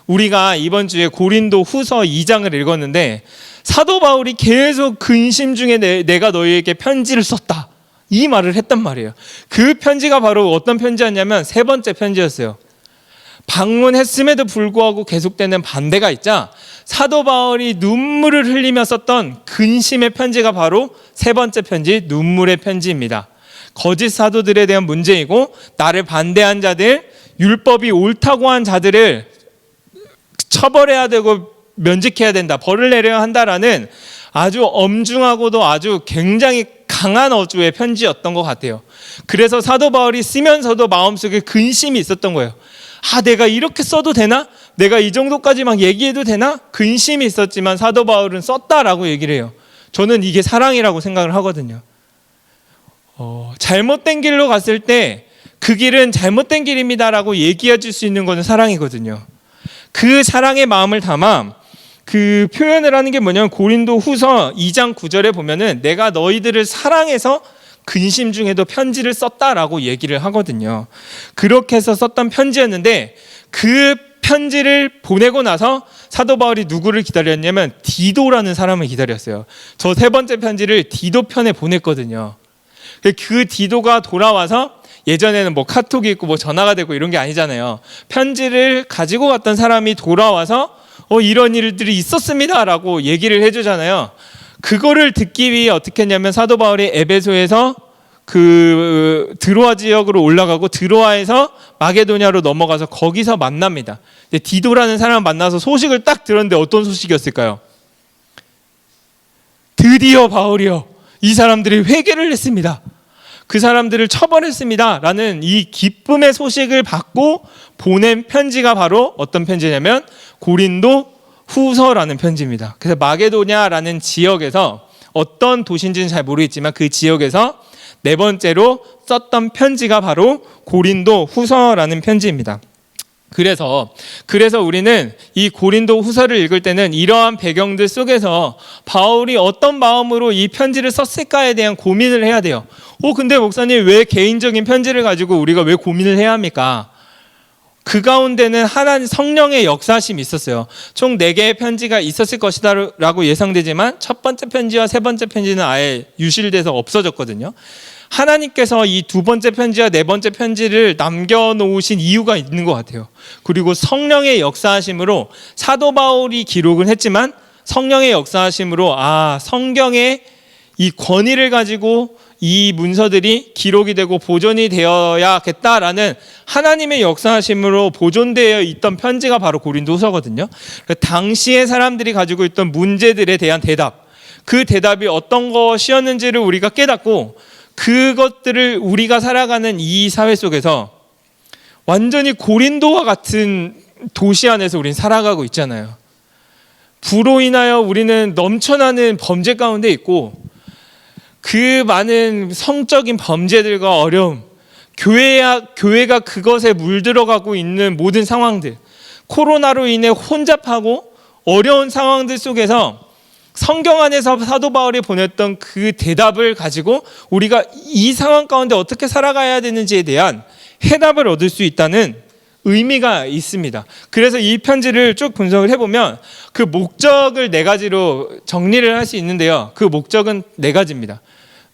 우리가 이번 주에 고린도 후서 2장을 읽었는데 사도 바울이 계속 근심 중에 내가 너희에게 편지를 썼다, 이 말을 했단 말이에요. 그 편지가 바로 어떤 편지였냐면 세 번째 편지였어요. 방문했음에도 불구하고 계속되는 반대가 있자 사도 바울이 눈물을 흘리며 썼던 근심의 편지가 바로 세 번째 편지, 눈물의 편지입니다. 거짓 사도들에 대한 문제이고 나를 반대한 자들, 율법이 옳다고 한 자들을 처벌해야 되고 면직해야 된다, 벌을 내려야 한다라는 아주 엄중하고도 아주 굉장히 강한 어조의 편지였던 것 같아요. 그래서 사도 바울이 쓰면서도 마음속에 근심이 있었던 거예요. 내가 이렇게 써도 되나? 내가 이 정도까지 막 얘기해도 되나? 근심이 있었지만 사도 바울은 썼다라고 얘기를 해요. 저는 이게 사랑이라고 생각을 하거든요. 잘못된 길로 갔을 때 그 길은 잘못된 길입니다라고 얘기해 줄 수 있는 것은 사랑이거든요. 그 사랑의 마음을 담아 그 표현을 하는 게 뭐냐면 고린도 후서 2장 9절에 보면은 내가 너희들을 사랑해서 근심 중에도 편지를 썼다라고 얘기를 하거든요. 그렇게 해서 썼던 편지였는데 그 편지를 보내고 나서 사도 바울이 누구를 기다렸냐면 디도라는 사람을 기다렸어요. 저 세 번째 편지를 디도 편에 보냈거든요. 그 디도가 돌아와서 예전에는 뭐 카톡이 있고 뭐 전화가 되고 이런 게 아니잖아요. 편지를 가지고 갔던 사람이 돌아와서 이런 일들이 있었습니다라고 얘기를 해주잖아요. 그거를 듣기 위해 어떻게 했냐면 사도 바울이 에베소에서 그 드로아 지역으로 올라가고 드로아에서 마게도냐로 넘어가서 거기서 만납니다. 디도라는 사람을 만나서 소식을 딱 들었는데 어떤 소식이었을까요? 드디어 바울이요, 이 사람들이 회개를 했습니다. 그 사람들을 처벌했습니다 라는 이 기쁨의 소식을 받고 보낸 편지가 바로 어떤 편지냐면 고린도 후서라는 편지입니다. 그래서 마게도냐라는 지역에서 어떤 도시인지는 잘 모르겠지만 그 지역에서 네 번째로 썼던 편지가 바로 고린도 후서라는 편지입니다. 그래서 우리는 이 고린도 후서를 읽을 때는 이러한 배경들 속에서 바울이 어떤 마음으로 이 편지를 썼을까에 대한 고민을 해야 돼요. 근데 목사님 왜 개인적인 편지를 가지고 우리가 왜 고민을 해야 합니까? 그 가운데는 하나님 성령의 역사심이 있었어요. 총 4개의 편지가 있었을 것이다 라고 예상되지만 첫 번째 편지와 세 번째 편지는 아예 유실돼서 없어졌거든요. 하나님께서 이 두 번째 편지와 네 번째 편지를 남겨놓으신 이유가 있는 것 같아요. 그리고 성령의 역사하심으로 사도 바울이 기록은 했지만 성령의 역사하심으로 성경의 이 권위를 가지고 이 문서들이 기록이 되고 보존이 되어야겠다라는 하나님의 역사하심으로 보존되어 있던 편지가 바로 고린도후서거든요. 당시의 사람들이 가지고 있던 문제들에 대한 대답, 그 대답이 어떤 것이었는지를 우리가 깨닫고 그것들을 우리가 살아가는 이 사회 속에서 완전히 고린도와 같은 도시 안에서 우리는 살아가고 있잖아요. 부로 인하여 우리는 넘쳐나는 범죄 가운데 있고 그 많은 성적인 범죄들과 어려움, 교회가 그것에 물들어가고 있는 모든 상황들, 코로나로 인해 혼잡하고 어려운 상황들 속에서 성경 안에서 사도 바울이 보냈던 그 대답을 가지고 우리가 이 상황 가운데 어떻게 살아가야 되는지에 대한 해답을 얻을 수 있다는 의미가 있습니다. 그래서 이 편지를 쭉 분석을 해보면 그 목적을 4가지로 정리를 할 수 있는데요. 그 목적은 4가지입니다.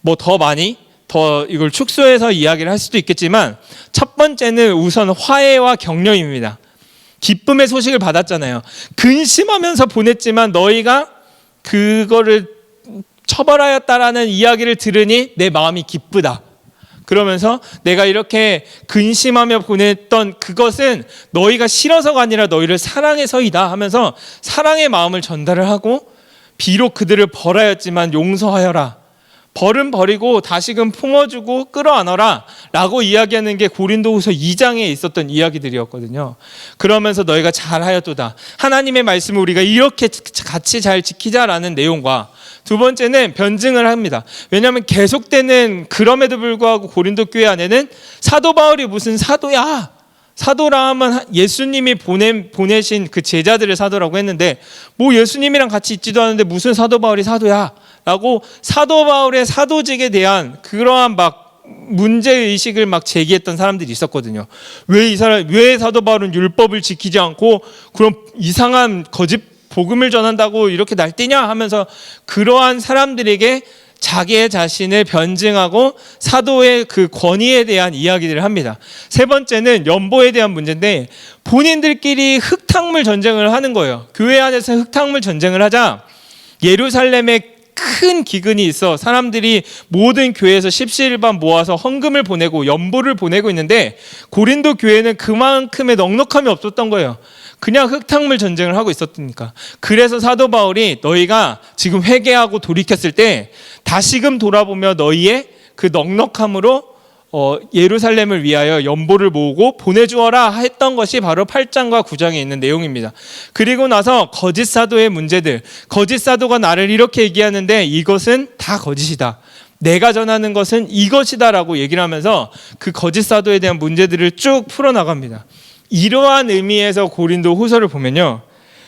뭐 더 많이, 더 이걸 축소해서 이야기를 할 수도 있겠지만 첫 번째는 우선 화해와 격려입니다. 기쁨의 소식을 받았잖아요. 근심하면서 보냈지만 너희가 그거를 처벌하였다라는 이야기를 들으니 내 마음이 기쁘다. 그러면서 내가 이렇게 근심하며 보냈던 그것은 너희가 싫어서가 아니라 너희를 사랑해서이다 하면서 사랑의 마음을 전달을 하고, 비록 그들을 벌하였지만 용서하여라. 벌은 버리고 다시금 품어주고 끌어안아라 라고 이야기하는 게 고린도후서 2장에 있었던 이야기들이었거든요. 그러면서 너희가 잘하였도다. 하나님의 말씀을 우리가 이렇게 같이 잘 지키자라는 내용과, 두 번째는 변증을 합니다. 왜냐하면 계속되는, 그럼에도 불구하고 고린도 교회 안에는 사도 바울이 무슨 사도야, 사도라 하면 예수님이 보내신 그 제자들을 사도라고 했는데, 뭐 예수님이랑 같이 있지도 않은데 무슨 사도 바울이 사도야 라고 사도 바울의 사도직에 대한 그러한 막 문제의식을 막 제기했던 사람들이 있었거든요. 왜 사도 바울은 율법을 지키지 않고 그런 이상한 거짓 복음을 전한다고 이렇게 날뛰냐 하면서 그러한 사람들에게 자기의 자신을 변증하고 사도의 그 권위에 대한 이야기들을 합니다. 세 번째는 연보에 대한 문제인데, 본인들끼리 흙탕물 전쟁을 하는 거예요. 교회 안에서 흙탕물 전쟁을 하자 예루살렘에 큰 기근이 있어 사람들이 모든 교회에서 십시일반 모아서 헌금을 보내고 연보를 보내고 있는데, 고린도 교회는 그만큼의 넉넉함이 없었던 거예요. 그냥 흙탕물 전쟁을 하고 있었으니까. 그래서 사도 바울이 너희가 지금 회개하고 돌이켰을 때 다시금 돌아보며 너희의 그 넉넉함으로 예루살렘을 위하여 연보를 모으고 보내주어라 했던 것이 바로 8장과 9장에 있는 내용입니다. 그리고 나서 거짓 사도의 문제들, 거짓 사도가 나를 이렇게 얘기하는데 이것은 다 거짓이다, 내가 전하는 것은 이것이다 라고 얘기를 하면서 그 거짓 사도에 대한 문제들을 쭉 풀어나갑니다. 이러한 의미에서 고린도 후서를 보면요,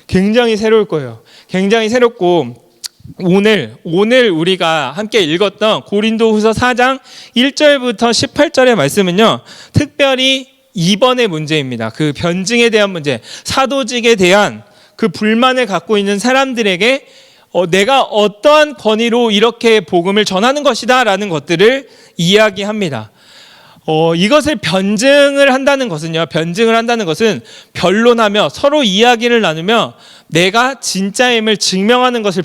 굉장히 새로울 거예요. 굉장히 새롭고, 오늘 우리가 함께 읽었던 고린도 후서 4장 1절부터 18절의 말씀은요, 특별히 이번의 문제입니다. 그 변증에 대한 문제, 사도직에 대한 그 불만을 갖고 있는 사람들에게 내가 어떠한 권위로 이렇게 복음을 전하는 것이다 라는 것들을 이야기합니다. 이것을 변증을 한다는 것은요, 변증을 한다는 것은 변론하며 서로 이야기를 나누며 내가 진짜임을 증명하는 것을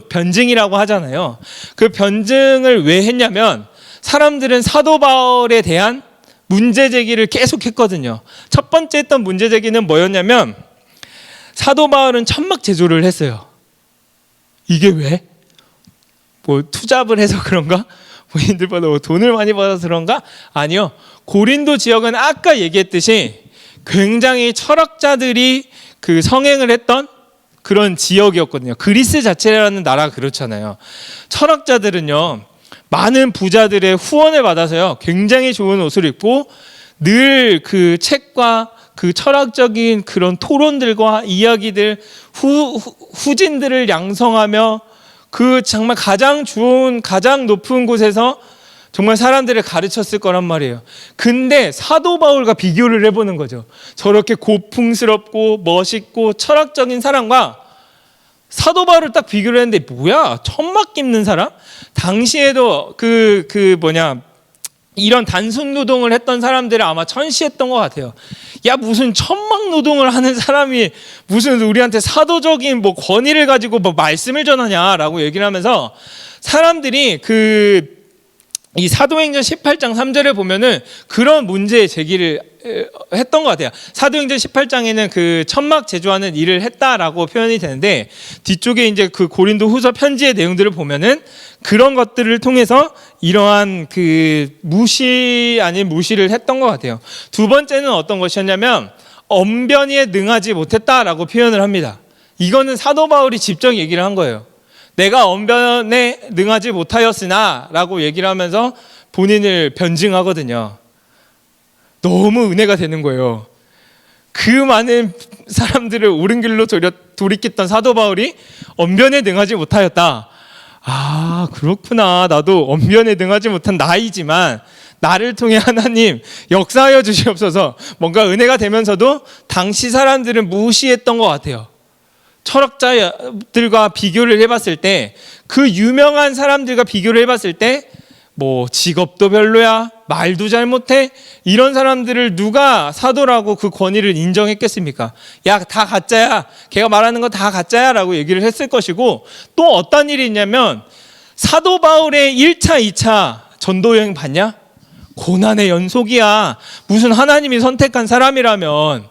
변증이라고 하잖아요. 그 변증을 왜 했냐면, 사람들은 사도 바울에 대한 문제 제기를 계속 했거든요. 첫 번째 했던 문제 제기는 뭐였냐면, 사도 바울은 천막 제조를 했어요. 이게 왜? 뭐 투잡을 해서 그런가? 본인들보다 돈을 많이 받아서 그런가? 아니요. 고린도 지역은 아까 얘기했듯이 굉장히 철학자들이 그 성행을 했던 그런 지역이었거든요. 그리스 자체라는 나라가 그렇잖아요. 철학자들은요, 많은 부자들의 후원을 받아서요, 굉장히 좋은 옷을 입고 늘 그 책과 그 철학적인 그런 토론들과 이야기들, 후진들을 양성하며 그 정말 가장 좋은, 가장 높은 곳에서 정말 사람들을 가르쳤을 거란 말이에요. 근데 사도 바울과 비교를 해보는 거죠. 저렇게 고풍스럽고 멋있고 철학적인 사람과 사도 바울을 딱 비교를 했는데, 뭐야, 천막 입는 사람? 당시에도 이런 단순 노동을 했던 사람들을 아마 천시했던 것 같아요. 야, 무슨 천막 노동을 하는 사람이 무슨 우리한테 사도적인 뭐 권위를 가지고 뭐 말씀을 전하냐라고 얘기를 하면서, 사람들이 이 사도행전 18장 3절에 보면은 그런 문제 제기를 했던 것 같아요. 사도행전 18장에는 그 천막 제조하는 일을 했다라고 표현이 되는데, 뒤쪽에 이제 그 고린도 후서 편지의 내용들을 보면은 그런 것들을 통해서 이러한 그 무시 아닌 무시를 했던 것 같아요. 두 번째는 어떤 것이었냐면, 언변에 능하지 못했다라고 표현을 합니다. 이거는 사도 바울이 직접 얘기를 한 거예요. 내가 언변에 능하지 못하였으나 라고 얘기를 하면서 본인을 변증하거든요. 너무 은혜가 되는 거예요. 그 많은 사람들을 옳은 길로 돌이켰던 사도 바울이 언변에 능하지 못하였다. 아, 그렇구나. 나도 언변에 능하지 못한 나이지만 나를 통해 하나님 역사하여 주시옵소서. 뭔가 은혜가 되면서도 당시 사람들은 무시했던 것 같아요. 철학자들과 비교를 해봤을 때, 그 유명한 사람들과 비교를 해봤을 때 뭐 직업도 별로야, 말도 잘못해, 이런 사람들을 누가 사도라고 그 권위를 인정했겠습니까? 야, 다 가짜야, 걔가 말하는 거 다 가짜야 라고 얘기를 했을 것이고, 또 어떤 일이 있냐면 사도 바울의 1차 2차 전도여행 봤냐? 고난의 연속이야. 무슨 하나님이 선택한 사람이라면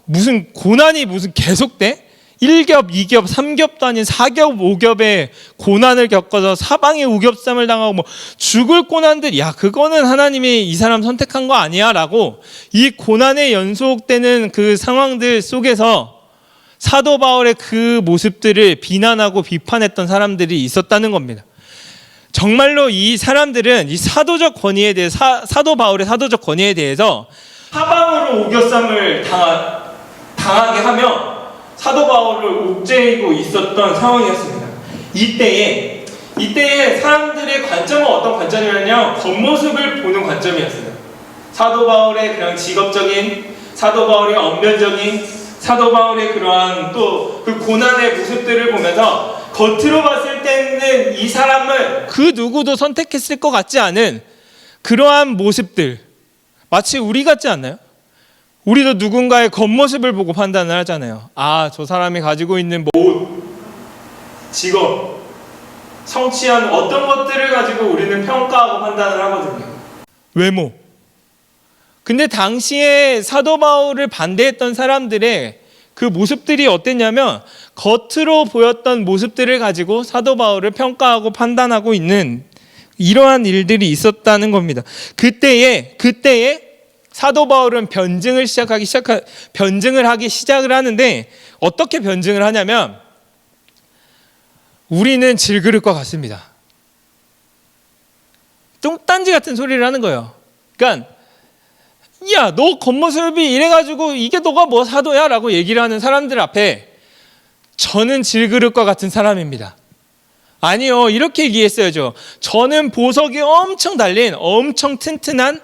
무슨 고난이 무슨 계속돼? 1겹, 2겹, 3겹도 아닌 4겹, 5겹의 고난을 겪어서 사방에 우겹삼을 당하고 뭐 죽을 고난들, 야, 그거는 하나님이 이 사람 선택한 거 아니야 라고 이 고난의 연속되는 그 상황들 속에서 사도 바울의 그 모습들을 비난하고 비판했던 사람들이 있었다는 겁니다. 정말로 이 사람들은 이 사도적 권위에 대해 사도 바울의 사도적 권위에 대해서 사방으로 우겨쌈을 당하게 하며 사도 바울을 옥죄이고 있었던 상황이었습니다. 이때에 사람들의 관점은 어떤 관점이었냐면 겉모습을 보는 관점이었어요. 사도 바울의 그냥 직업적인, 사도 바울의 언변적인, 사도 바울의 그러한 또 그 고난의 모습들을 보면서 겉으로 봤을 때는 이 사람을 그 누구도 선택했을 것 같지 않은 그러한 모습들, 마치 우리 같지 않나요? 우리도 누군가의 겉모습을 보고 판단을 하잖아요. 아, 저 사람이 가지고 있는 옷, 직업, 성취한 어떤 것들을 가지고 우리는 평가하고 판단을 하거든요. 외모. 근데 당시에 사도 바울을 반대했던 사람들의 그 모습들이 어땠냐면 겉으로 보였던 모습들을 가지고 사도 바울을 평가하고 판단하고 있는 이러한 일들이 있었다는 겁니다. 그때에 사도 바울은 변증을 하기 시작을 하는데 어떻게 변증을 하냐면 우리는 질그릇과 같습니다. 똥딴지 같은 소리를 하는 거예요. 그러니까 야, 너 겉모습이 이래가지고 이게 너가 뭐 사도야? 라고 얘기를 하는 사람들 앞에 저는 질그릇과 같은 사람입니다. 아니요, 이렇게 얘기했어야죠. 저는 보석이 엄청 달린 엄청 튼튼한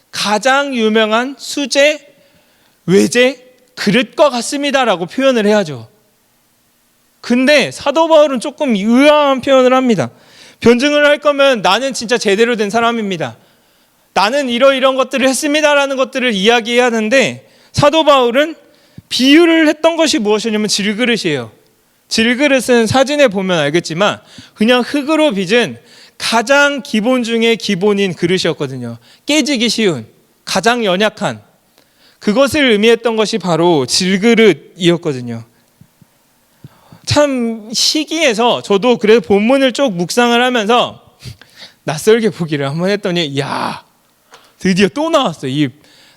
가장 유명한 수제, 외제 그릇과 같습니다 라고 표현을 해야죠. 근데 사도 바울은 조금 의아한 표현을 합니다. 변증을 할 거면 나는 진짜 제대로 된 사람입니다. 나는 이런 것들을 했습니다라는 것들을 이야기해야 하는데 사도 바울은 비유를 했던 것이 무엇이냐면 질그릇이에요. 질그릇은 사진에 보면 알겠지만 그냥 흙으로 빚은 가장 기본 중에 기본인 그릇이었거든요. 깨지기 쉬운, 가장 연약한 그것을 의미했던 것이 바로 질그릇이었거든요. 참 시기해서 저도 그래서 본문을 쭉 묵상을 하면서 낯설게 보기를 한번 했더니 야, 드디어 또 나왔어요. 이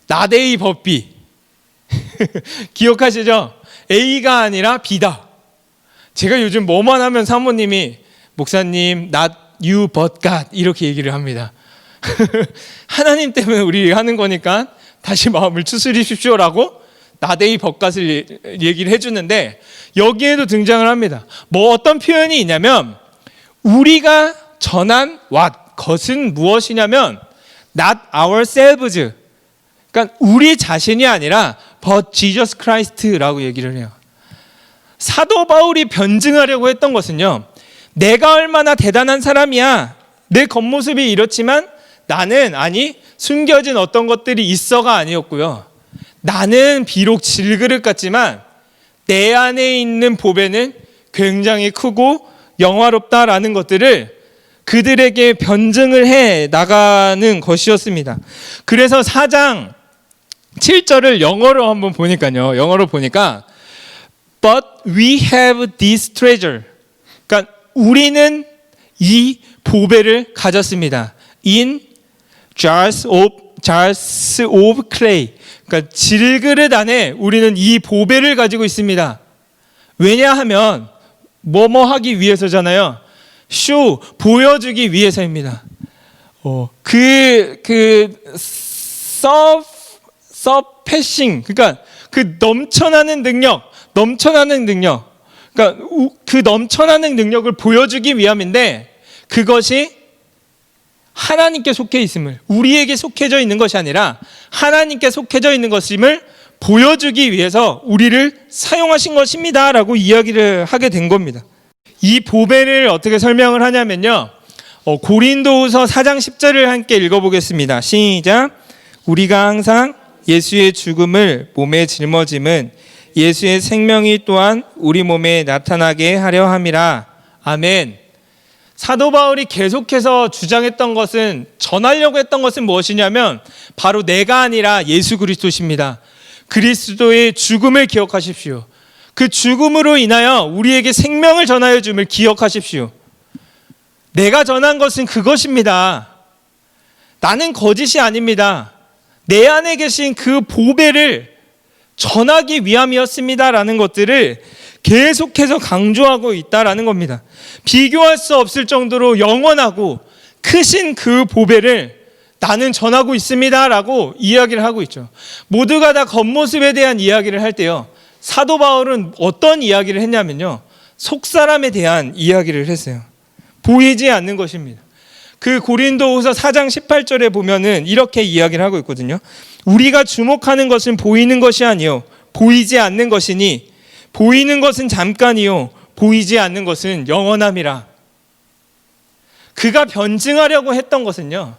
나데이 법비. 기억하시죠? A가 아니라 B다. 제가 요즘 뭐만 하면 사모님이 목사님 not you but God 이렇게 얘기를 합니다. 하나님 때문에 우리 하는 거니까 다시 마음을 추스리십시오라고 나데이 법갓을 얘기를 해주는데 여기에도 등장을 합니다. 뭐 어떤 표현이 있냐면 우리가 전한 것은 무엇이냐면 not ourselves, 그러니까 우리 자신이 아니라 but Jesus Christ라고 얘기를 해요. 사도 바울이 변증하려고 했던 것은요, 내가 얼마나 대단한 사람이야, 내 겉모습이 이렇지만 나는 숨겨진 어떤 것들이 있어가 아니었고요, 나는 비록 질그릇 같지만 내 안에 있는 보배는 굉장히 크고 영화롭다라는 것들을 그들에게 변증을 해 나가는 것이었습니다. 그래서 4장 7절을 영어로 한번 보니까요. 영어로 보니까 But we have this treasure. 그러니까 우리는 이 보배를 가졌습니다. In jars of clay. 그러니까 질그릇 안에 우리는 이 보배를 가지고 있습니다. 왜냐하면 뭐뭐 하기 위해서잖아요. 쇼, 보여주기 위해서입니다. 서패싱, 그러니까 그 넘쳐나는 능력, 그러니까 그 넘쳐나는 능력을 보여주기 위함인데 그것이 하나님께 속해 있음을, 우리에게 속해져 있는 것이 아니라 하나님께 속해져 있는 것임을 보여주기 위해서 우리를 사용하신 것입니다 라고 이야기를 하게 된 겁니다. 이 보배를 어떻게 설명을 하냐면요, 고린도후서 4장 10절을 함께 읽어보겠습니다. 시작. 우리가 항상 예수의 죽음을 몸에 짊어짐은 예수의 생명이 또한 우리 몸에 나타나게 하려 함이라. 아멘. 사도 바울이 계속해서 주장했던 것은, 전하려고 했던 것은 무엇이냐면 바로 내가 아니라 예수 그리스도십니다. 그리스도의 죽음을 기억하십시오. 그 죽음으로 인하여 우리에게 생명을 전하여 줌을 기억하십시오. 내가 전한 것은 그것입니다. 나는 거짓이 아닙니다. 내 안에 계신 그 보배를 전하기 위함이었습니다라는 것들을 계속해서 강조하고 있다라는 겁니다. 비교할 수 없을 정도로 영원하고 크신 그 보배를 나는 전하고 있습니다라고 이야기를 하고 있죠. 모두가 다 겉모습에 대한 이야기를 할 때요, 사도 바울은 어떤 이야기를 했냐면요, 속사람에 대한 이야기를 했어요. 보이지 않는 것입니다. 그 고린도후서 4장 18절에 보면은 이렇게 이야기를 하고 있거든요. 우리가 주목하는 것은 보이는 것이 아니요 보이지 않는 것이니 보이는 것은 잠깐이요 보이지 않는 것은 영원함이라. 그가 변증하려고 했던 것은요,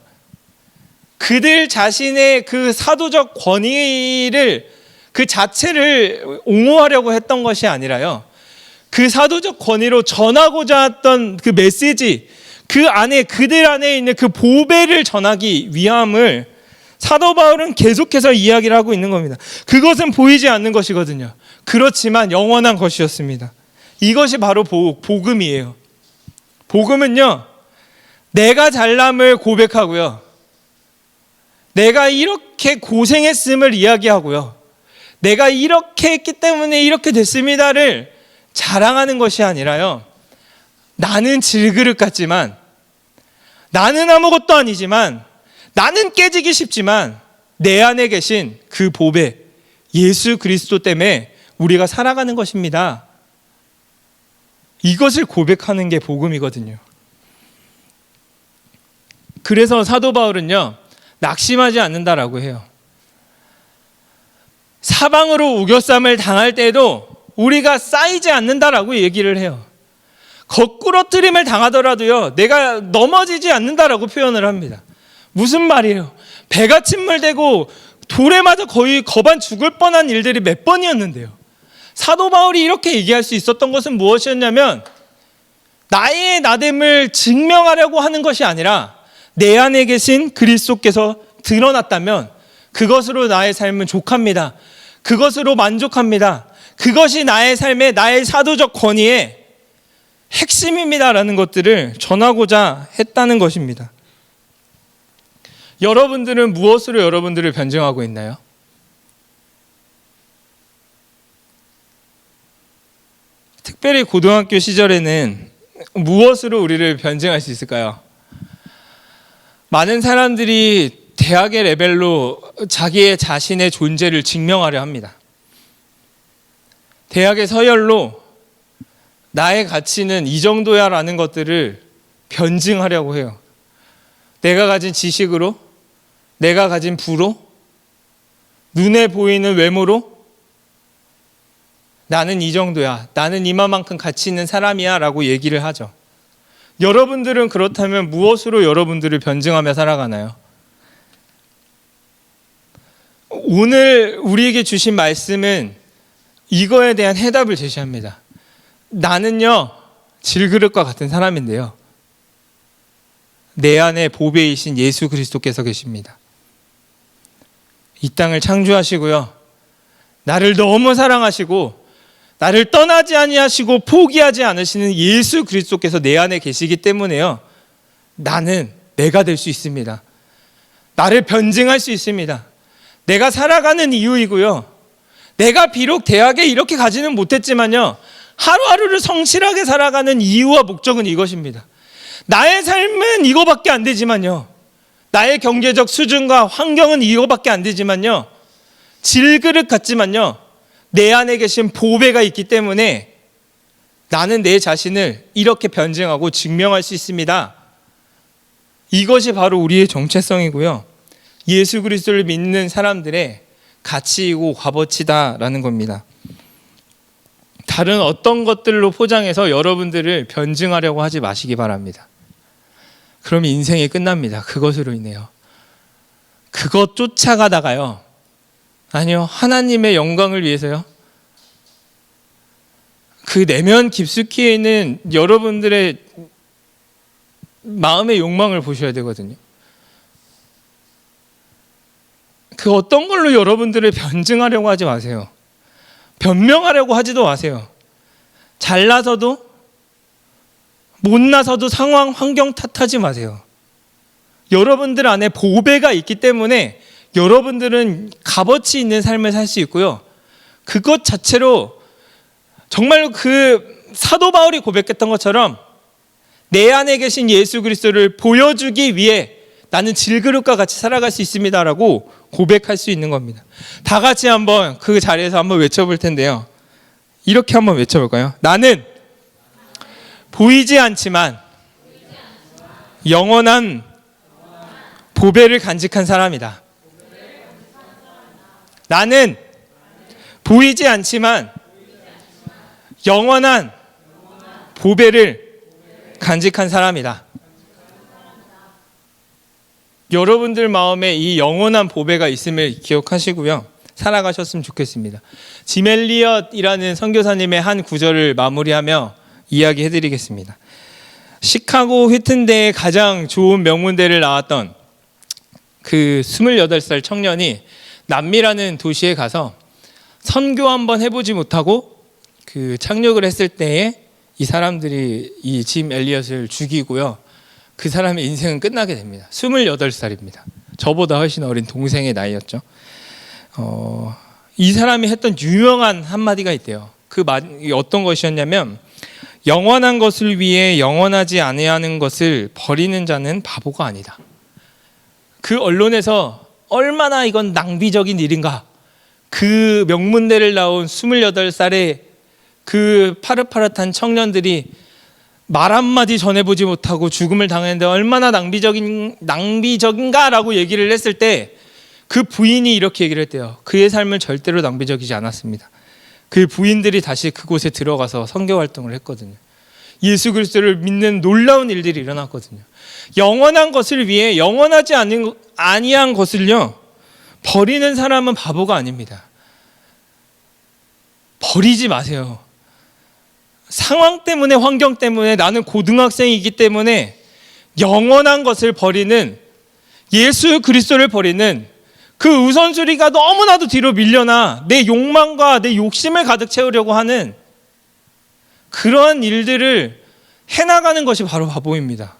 그들 자신의 그 사도적 권위를 그 자체를 옹호하려고 했던 것이 아니라요, 그 사도적 권위로 전하고자 했던 그 메시지, 그 안에, 그들 안에 있는 그 보배를 전하기 위함을 사도 바울은 계속해서 이야기를 하고 있는 겁니다. 그것은 보이지 않는 것이거든요. 그렇지만 영원한 것이었습니다. 이것이 바로 복음이에요. 복음은요, 내가 잘남을 고백하고요, 내가 이렇게 고생했음을 이야기하고요, 내가 이렇게 했기 때문에 이렇게 됐습니다를 자랑하는 것이 아니라요, 나는 질그릇 같지만, 나는 아무것도 아니지만, 나는 깨지기 쉽지만 내 안에 계신 그 보배 예수 그리스도 때문에 우리가 살아가는 것입니다. 이것을 고백하는 게 복음이거든요. 그래서 사도 바울은요, 낙심하지 않는다라고 해요. 사방으로 우겨쌈을 당할 때에도 우리가 쌓이지 않는다라고 얘기를 해요. 거꾸러뜨림을 당하더라도요, 내가 넘어지지 않는다라고 표현을 합니다. 무슨 말이에요? 배가 침몰되고 돌에 맞아 거의 거반 죽을 뻔한 일들이 몇 번이었는데요, 사도 바울이 이렇게 얘기할 수 있었던 것은 무엇이었냐면, 나의 나됨을 증명하려고 하는 것이 아니라 내 안에 계신 그리스도께서 드러났다면 그것으로 나의 삶은 족합니다. 그것으로 만족합니다. 그것이 나의 삶의, 나의 사도적 권위의 핵심입니다라는 것들을 전하고자 했다는 것입니다. 여러분들은 무엇으로 여러분들을 변증하고 있나요? 특별히 고등학교 시절에는 무엇으로 우리를 변증할 수 있을까요? 많은 사람들이 대학의 레벨로 자기의 자신의 존재를 증명하려 합니다. 대학의 서열로 나의 가치는 이 정도야 라는 것들을 변증하려고 해요. 내가 가진 지식으로, 내가 가진 부로, 눈에 보이는 외모로 나는 이 정도야, 나는 이만큼 가치 있는 사람이야 라고 얘기를 하죠. 여러분들은 그렇다면 무엇으로 여러분들을 변증하며 살아가나요? 오늘 우리에게 주신 말씀은 이거에 대한 해답을 제시합니다. 나는요, 질그릇과 같은 사람인데요, 내 안에 보배이신 예수 그리스도께서 계십니다. 이 땅을 창조하시고요, 나를 너무 사랑하시고 나를 떠나지 아니하시고 포기하지 않으시는 예수 그리스도께서 내 안에 계시기 때문에요, 나는 내가 될 수 있습니다. 나를 변증할 수 있습니다. 내가 살아가는 이유이고요, 내가 비록 대학에 이렇게 가지는 못했지만요, 하루하루를 성실하게 살아가는 이유와 목적은 이것입니다. 나의 삶은 이거밖에 안 되지만요, 나의 경제적 수준과 환경은 이거밖에 안 되지만요, 질그릇 같지만요, 내 안에 계신 보배가 있기 때문에 나는 내 자신을 이렇게 변증하고 증명할 수 있습니다. 이것이 바로 우리의 정체성이고요, 예수 그리스도를 믿는 사람들의 가치이고 값어치다라는 겁니다. 다른 어떤 것들로 포장해서 여러분들을 변증하려고 하지 마시기 바랍니다. 그럼 인생이 끝납니다. 그것으로 인해요. 그것 쫓아가다가요. 아니요, 하나님의 영광을 위해서요. 그 내면 깊숙이에 있는 여러분들의 마음의 욕망을 보셔야 되거든요. 그 어떤 걸로 여러분들을 변증하려고 하지 마세요. 변명하려고 하지도 마세요. 잘나서도 못나서도 상황, 환경 탓하지 마세요. 여러분들 안에 보배가 있기 때문에 여러분들은 값어치 있는 삶을 살 수 있고요. 그것 자체로 정말로 그 사도 바울이 고백했던 것처럼 내 안에 계신 예수 그리스도를 보여주기 위해 나는 질그릇과 같이 살아갈 수 있습니다라고 고백할 수 있는 겁니다. 다 같이 한번 그 자리에서 한번 외쳐볼 텐데요. 이렇게 한번 외쳐볼까요? 나는 보이지 않지만 영원한 보배를 간직한 사람이다. 나는 보이지 않지만 영원한 보배를 간직한 사람이다. 여러분들 마음에 이 영원한 보배가 있음을 기억하시고요. 살아가셨으면 좋겠습니다. 짐 엘리엇이라는 선교사님의 한 구절을 마무리하며 이야기해드리겠습니다. 시카고 휘튼대에 가장 좋은 명문대를 나왔던 그 28살 청년이 남미라는 도시에 가서 선교 한번 해보지 못하고 그 착륙을 했을 때에 이 사람들이 이 짐 엘리엇을 죽이고요. 그 사람의 인생은 끝나게 됩니다. 28살입니다. 저보다 훨씬 어린 동생의 나이였죠. 이 사람이 했던 유명한 한마디가 있대요. 그 말이 어떤 것이었냐면 영원한 것을 위해 영원하지 아니하는 것을 버리는 자는 바보가 아니다. 그 언론에서 얼마나 이건 낭비적인 일인가. 그 명문대를 나온 28살의 그 파릇파릇한 청년들이 말 한마디 전해보지 못하고 죽음을 당했는데 얼마나 낭비적인가라고 얘기를 했을 때 그 부인이 이렇게 얘기를 했대요. 그의 삶은 절대로 낭비적이지 않았습니다. 그 부인들이 다시 그곳에 들어가서 선교 활동을 했거든요. 예수 그리스도를 믿는 놀라운 일들이 일어났거든요. 영원한 것을 위해 영원하지 아니한 것을요 버리는 사람은 바보가 아닙니다. 버리지 마세요. 상황 때문에, 환경 때문에, 나는 고등학생이기 때문에 영원한 것을 버리는, 예수 그리스도를 버리는 그 우선순위가 너무나도 뒤로 밀려나 내 욕망과 내 욕심을 가득 채우려고 하는 그러한 일들을 해나가는 것이 바로 바보입니다.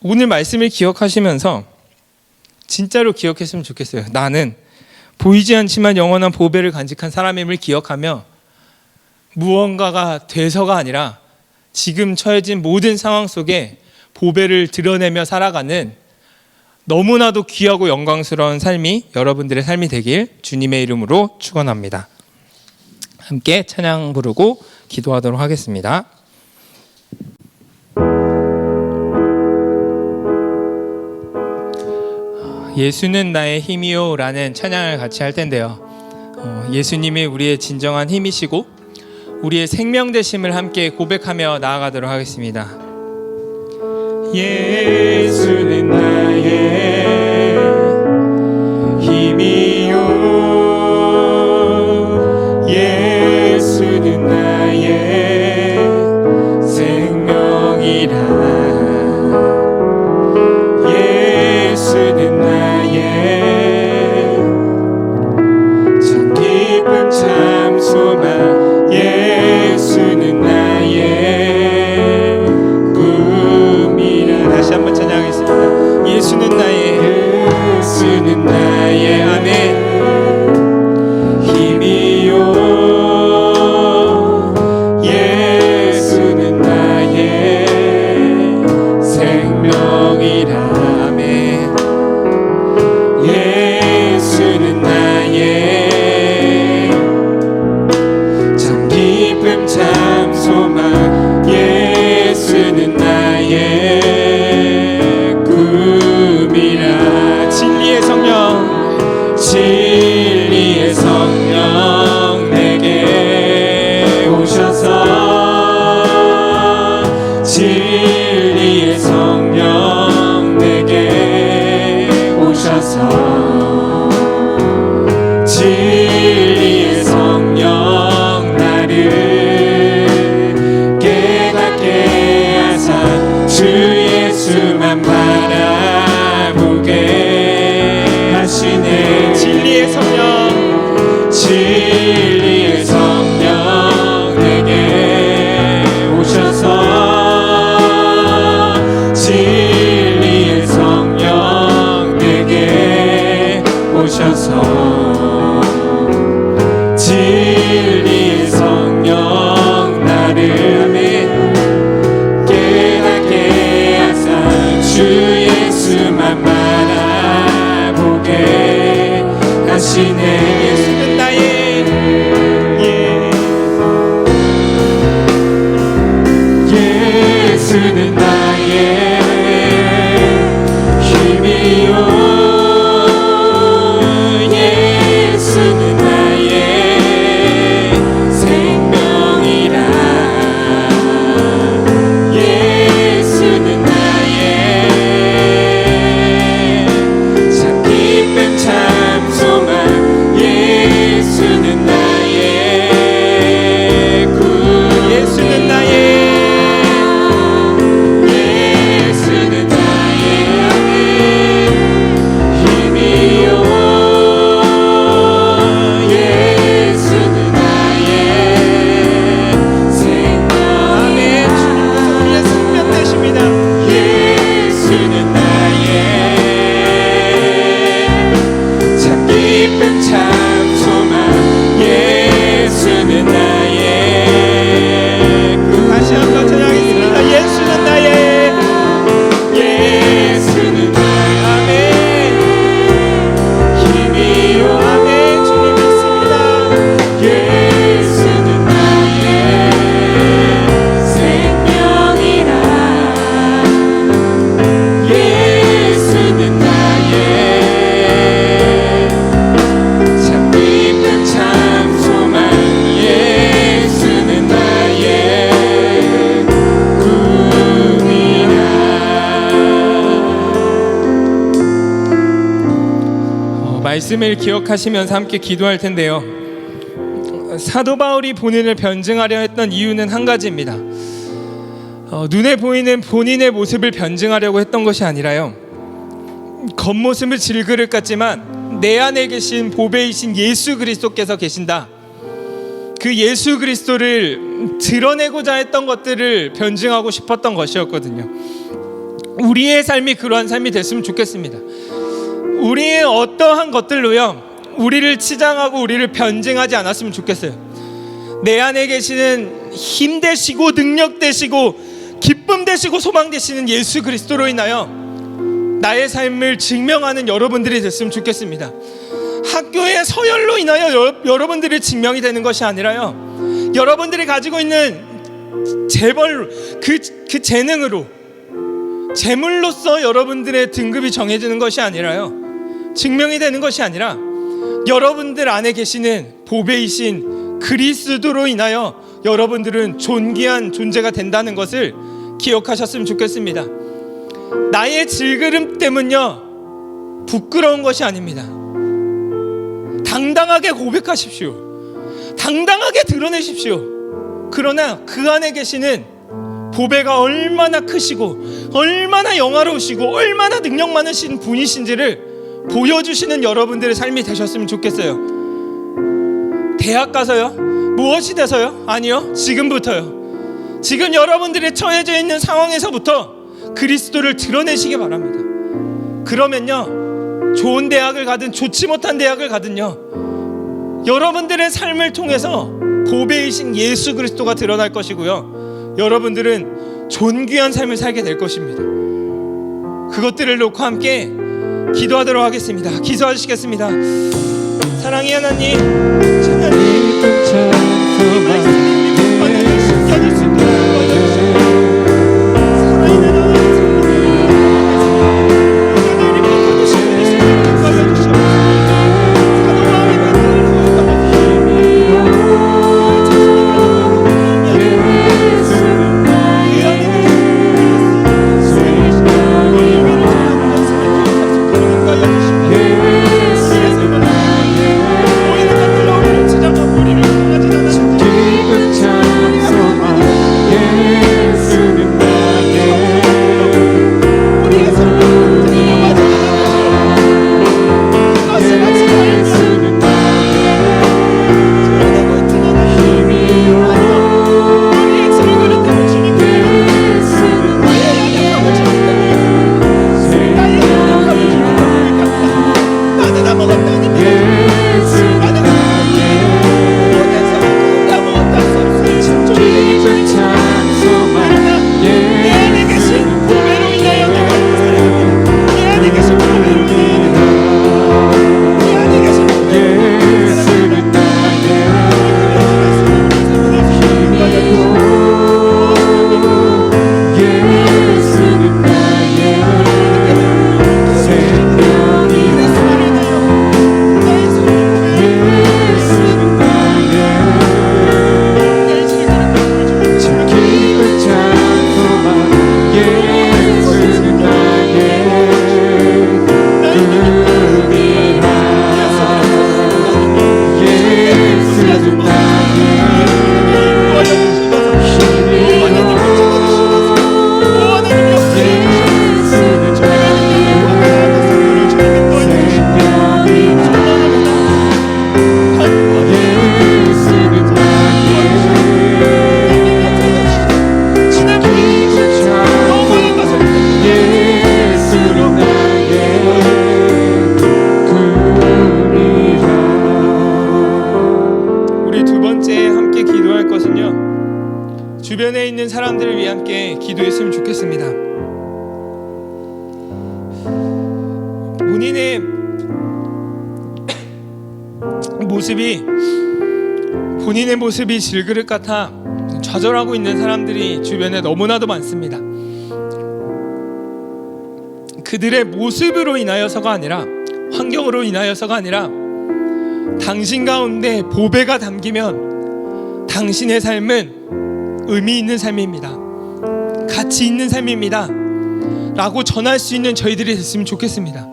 오늘 말씀을 기억하시면서 진짜로 기억했으면 좋겠어요. 나는 보이지 않지만 영원한 보배를 간직한 사람임을 기억하며 무언가가 돼서가 아니라 지금 처해진 모든 상황 속에 보배를 드러내며 살아가는 너무나도 귀하고 영광스러운 삶이 여러분들의 삶이 되길 주님의 이름으로 축원합니다. 함께 찬양 부르고 기도하도록 하겠습니다. 예수는 나의 힘이요 라는 찬양을 같이 할 텐데요. 예수님이 우리의 진정한 힘이시고 우리의 생명 되심을 함께 고백하며 나아가도록 하겠습니다. 예수는 나의 힘이요 예수는 나의 생명이라 예수는 나의 참 기쁨 참 소망 예수는 나의 다시 한번 찬양하겠습니다. 예수는 나의 아멘 힘이요 예수는 나의 생명이라 아멘 예수는 나의 참 기쁨 참 소망 예수는 나의 진리의 성령 오셔서 진리의 성령 나를 깨닫게 하사 주 예수만 바라보게 하시네. 진리의 성령 내게 오셔서 진리의 성령 내게 오셔서 진리의 성령 나를 깨닫게 하사 주 예수만 바라보게 하시네. 예수는 나의 예수는 나의 힘이요 예수는 나의 생명이라 예수는 나의 참 기쁨 참 소망 예수는 나의 구 예수는 나의 예수는 나의 힘이요 예수는 나의 생명 아멘. 주님께서 우리의 생명 되십니다. 예수는 나의 참 기쁨 참 소망 예수는 나의 다시 한번 전하겠습니다. 예수는 나의 예수는 나의 아멘 힘이요 아멘. 주님 믿습니다. 예수는 나의 생명이라 예수는 나의 참 기쁨 참 소망 예수는 나의 꿈이라. 말씀을 기억하시면서 함께 기도할 텐데요. 사도 바울이 본인을 변증하려 했던 이유는 한 가지입니다. 눈에 보이는 본인의 모습을 변증하려고 했던 것이 아니라요, 겉모습은 질그릇 같지만 내 안에 계신 보배이신 예수 그리스도께서 계신다, 그 예수 그리스도를 드러내고자 했던 것들을 변증하고 싶었던 것이었거든요. 우리의 삶이 그러한 삶이 됐으면 좋겠습니다. 우리의 어떠한 것들로요 우리를 치장하고 우리를 변증하지 않았으면 좋겠어요. 내 안에 계시는 힘 되시고 능력 되시고 기쁨 되시고 소망 되시는 예수 그리스도로 인하여 나의 삶을 증명하는 여러분들이 됐으면 좋겠습니다. 학교의 서열로 인하여 여러분들이 증명이 되는 것이 아니라요, 여러분들이 가지고 있는 재벌 그 재능으로 재물로서 여러분들의 등급이 정해지는 것이 아니라요, 증명이 되는 것이 아니라 여러분들 안에 계시는 보배이신 그리스도로 인하여 여러분들은 존귀한 존재가 된다는 것을 기억하셨으면 좋겠습니다. 나의 질그름 때문요 부끄러운 것이 아닙니다. 당당하게 고백하십시오. 당당하게 드러내십시오. 그러나 그 안에 계시는 보배가 얼마나 크시고 얼마나 영화로우시고 얼마나 능력 많으신 분이신지를 보여주시는 여러분들의 삶이 되셨으면 좋겠어요. 대학 가서요? 무엇이 돼서요? 아니요, 지금부터요. 지금 여러분들이 처해져 있는 상황에서부터 그리스도를 드러내시기 바랍니다. 그러면요, 좋은 대학을 가든 좋지 못한 대학을 가든요, 여러분들의 삶을 통해서 보배이신 예수 그리스도가 드러날 것이고요, 여러분들은 존귀한 삶을 살게 될 것입니다. 그것들을 놓고 함께 기도하도록 하겠습니다. 기도하시겠습니다. 사랑의 하나님, 하나님, 이 말씀이 우리 가운데 숨겨질 수 있도록 도와주시옵소서. 사랑의 하나님, 우리들이 바꿔주시는 예수님을 도와주시옵소서. 사도 마음의 반응을 보여주시옵소서. 기도했으면 좋겠습니다. 본인의 모습이 질그릇 같아 좌절하고 있는 사람들이 주변에 너무나도 많습니다. 그들의 모습으로 인하여서가 아니라, 환경으로 인하여서가 아니라, 당신 가운데 보배가 담기면 당신의 삶은 의미 있는 삶입니다. 가치 있는 삶입니다 라고 전할 수 있는 저희들이 됐으면 좋겠습니다.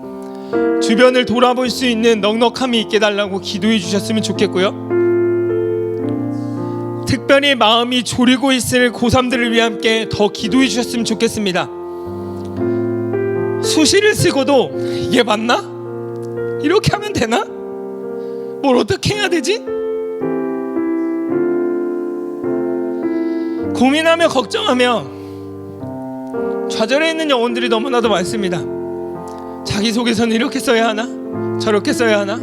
주변을 돌아볼 수 있는 넉넉함이 있게 달라고 기도해 주셨으면 좋겠고요. 특별히 마음이 졸이고 있을 고3들을 위해 함께 더 기도해 주셨으면 좋겠습니다. 수시를 쓰고도 이게 맞나? 이렇게 하면 되나? 뭘 어떻게 해야 되지? 고민하며 걱정하며 좌절해 있는 영혼들이 너무나도 많습니다. 자기소개서는 이렇게 써야 하나? 저렇게 써야 하나?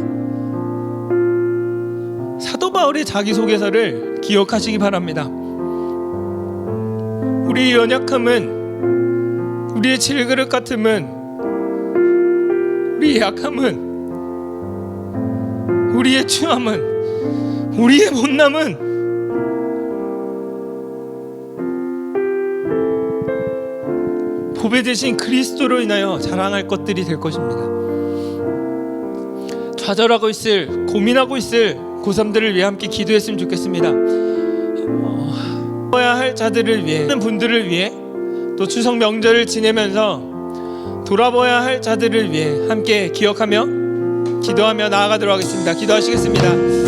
사도 바울의 자기소개서를 기억하시기 바랍니다. 우리의 연약함은, 우리의 질그릇 같음은, 우리의 약함은, 우리의 추함은, 우리의 못남은 보배 대신 그리스도로 인하여 자랑할 것들이 될 것입니다. 좌절하고 있을, 고민하고 있을 고3들을 위해 함께 기도했으면 좋겠습니다. 돌아봐야 할 자들을 위해, 분들을 위해, 또 추석 명절을 지내면서 돌아봐야 할 자들을 위해 함께 기억하며 기도하며 나아가도록 하겠습니다. 기도하시겠습니다.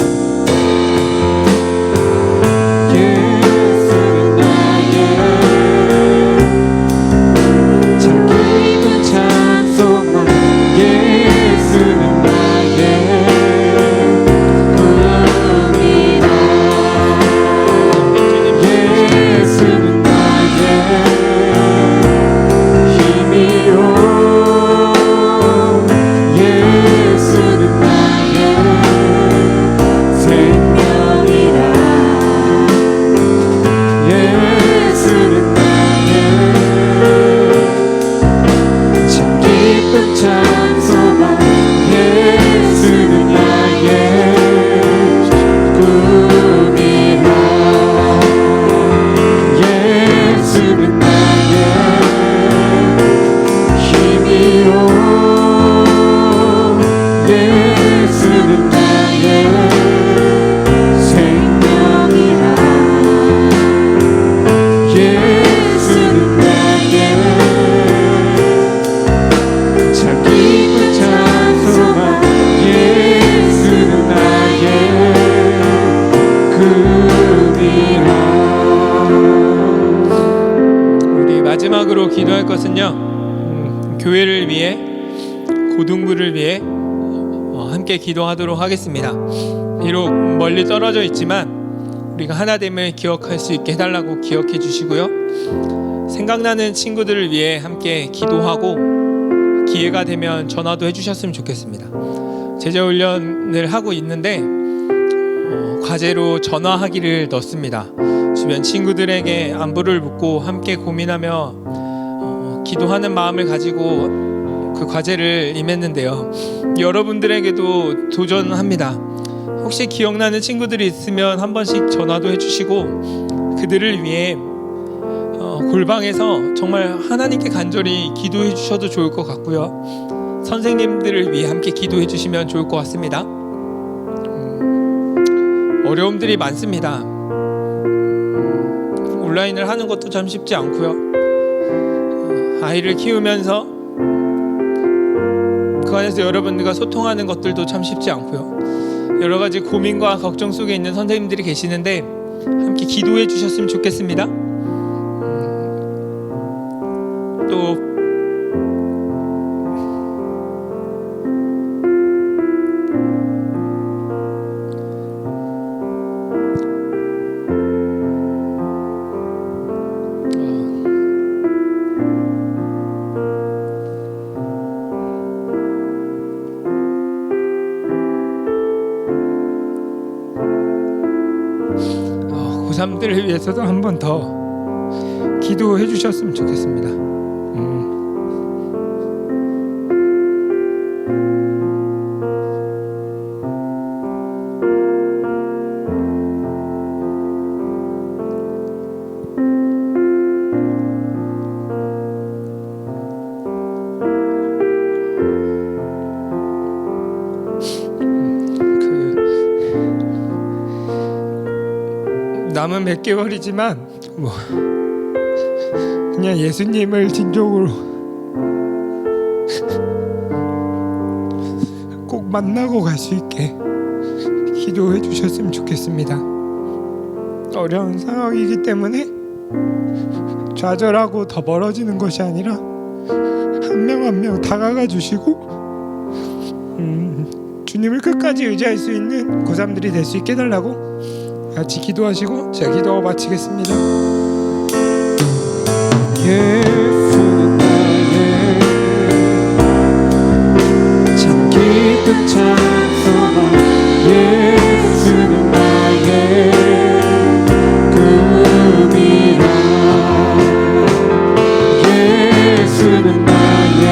마지막으로 기도할 것은요, 교회를 위해, 고등부를 위해 함께 기도하도록 하겠습니다. 비록 멀리 떨어져 있지만 우리가 하나됨을 기억할 수 있게 해달라고 기억해 주시고요. 생각나는 친구들을 위해 함께 기도하고 기회가 되면 전화도 해주셨으면 좋겠습니다. 제자훈련을 하고 있는데 과제로 전화하기를 넣습니다. 주변 친구들에게 안부를 묻고 함께 고민하며 기도하는 마음을 가지고 그 과제를 임했는데요. 여러분들에게도 도전합니다. 혹시 기억나는 친구들이 있으면 한 번씩 전화도 해주시고 그들을 위해 골방에서 정말 하나님께 간절히 기도해 주셔도 좋을 것 같고요. 선생님들을 위해 함께 기도해 주시면 좋을 것 같습니다. 어려움들이 많습니다. 온라인을 하는 것도 참 쉽지 않고요. 아이를 키우면서 그 안에서 여러분들과 소통하는 것들도 참 쉽지 않고요. 여러 가지 고민과 걱정 속에 있는 선생님들이 계시는데 함께 기도해 주셨으면 좋겠습니다. 또 고3들을 위해서도 한 번 더 기도해 주셨으면 좋겠습니다. 남은 몇 개월이지만 그냥 예수님을 진정으로 꼭 만나고 갈 수 있게 기도해 주셨으면 좋겠습니다. 어려운 상황이기 때문에 좌절하고 더 멀어지는 것이 아니라 한 명 한 명 다가가 주시고 주님을 끝까지 의지할 수 있는 고3들이 될 수 있게 해달라고 같이 기도하시고 제가 기도하고 마치겠습니다. 예수는 나의 참 깊은 찬송아 예수는 나의 금이라 예수는 나의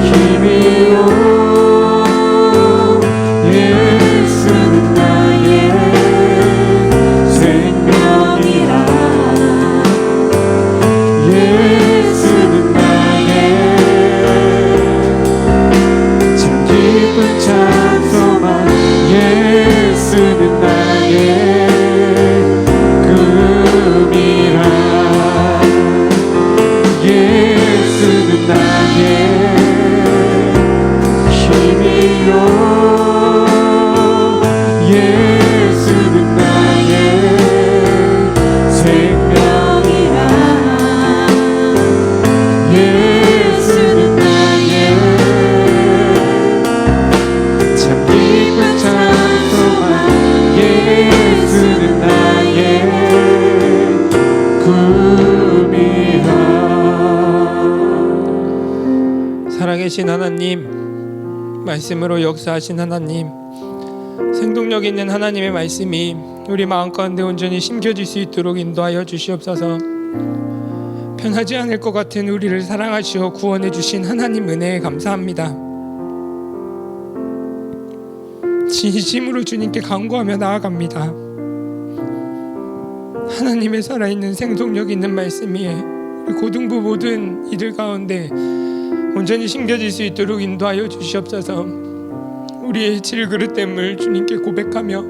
힘이요 예수는 나의 생명이라 예수는 나의 참 깊은 찬송아 예수는 나의 금이라 예수는 나의 힘이요 예수는 나의 생명이라 예수는 나의 참 깊은 찬송아 예수는 나의 금이라. 살아계신 하나님, 말씀으로 역사하신 하나님, 생동력 있는 하나님의 말씀이 우리 마음 가운데 온전히 심겨질 수 있도록 인도하여 주시옵소서. 편하지 않을 것 같은 우리를 사랑하시어 구원해 주신 하나님 은혜에 감사합니다. 진심으로 주님께 간구하며 나아갑니다. 하나님의 살아있는 생동력 있는 말씀이 우리 고등부 모든 이들 가운데 온전히 심겨질 수 있도록 인도하여 주시옵소서. 우리의 질그릇됨을 주님께 고백하며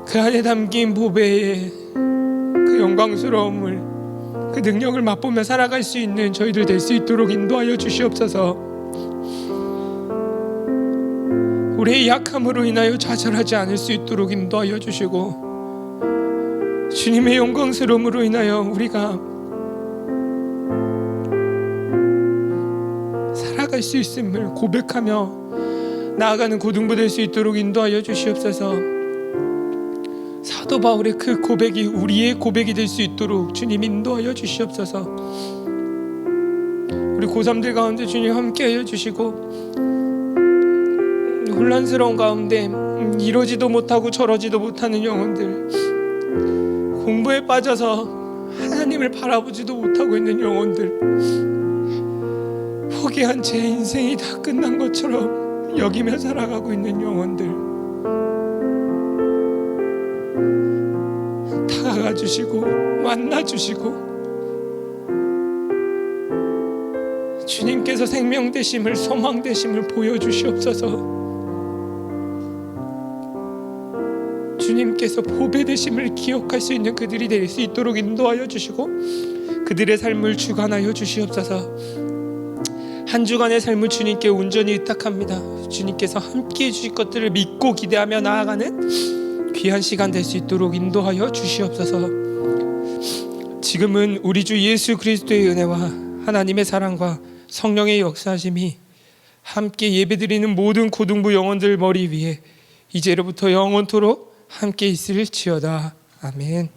그 안에 담긴 보배의 그 영광스러움을 그 능력을 맛보며 살아갈 수 있는 저희들 될 수 있도록 인도하여 주시옵소서. 우리의 약함으로 인하여 좌절하지 않을 수 있도록 인도하여 주시고 주님의 영광스러움으로 인하여 우리가 살아갈 수 있음을 고백하며 나아가는 고등부 될 수 있도록 인도하여 주시옵소서. 사도 바울의 그 고백이 우리의 고백이 될 수 있도록 주님 인도하여 주시옵소서. 우리 고3들 가운데 주님 함께하여 주시고 혼란스러운 가운데 이러지도 못하고 저러지도 못하는 영혼들, 공부에 빠져서 하나님을 바라보지도 못하고 있는 영혼들, 포기한 제 인생이 다 끝난 것처럼 여기며 살아가고 있는 영혼들 다가가 주시고 만나 주시고 주님께서 생명 되심을, 소망 되심을 보여주시옵소서. 주님께서 보배 되심을 기억할 수 있는 그들이 될 수 있도록 인도하여 주시고 그들의 삶을 주관하여 주시옵소서. 한 주간의 삶을 주님께 온전히 의탁합니다. 주님께서 함께해 주실 것들을 믿고 기대하며 나아가는 귀한 시간 될 수 있도록 인도하여 주시옵소서. 지금은 우리 주 예수 그리스도의 은혜와 하나님의 사랑과 성령의 역사하심이 함께 예배드리는 모든 고등부 영혼들 머리 위에 이제로부터 영원토록 함께 있을지어다. 아멘.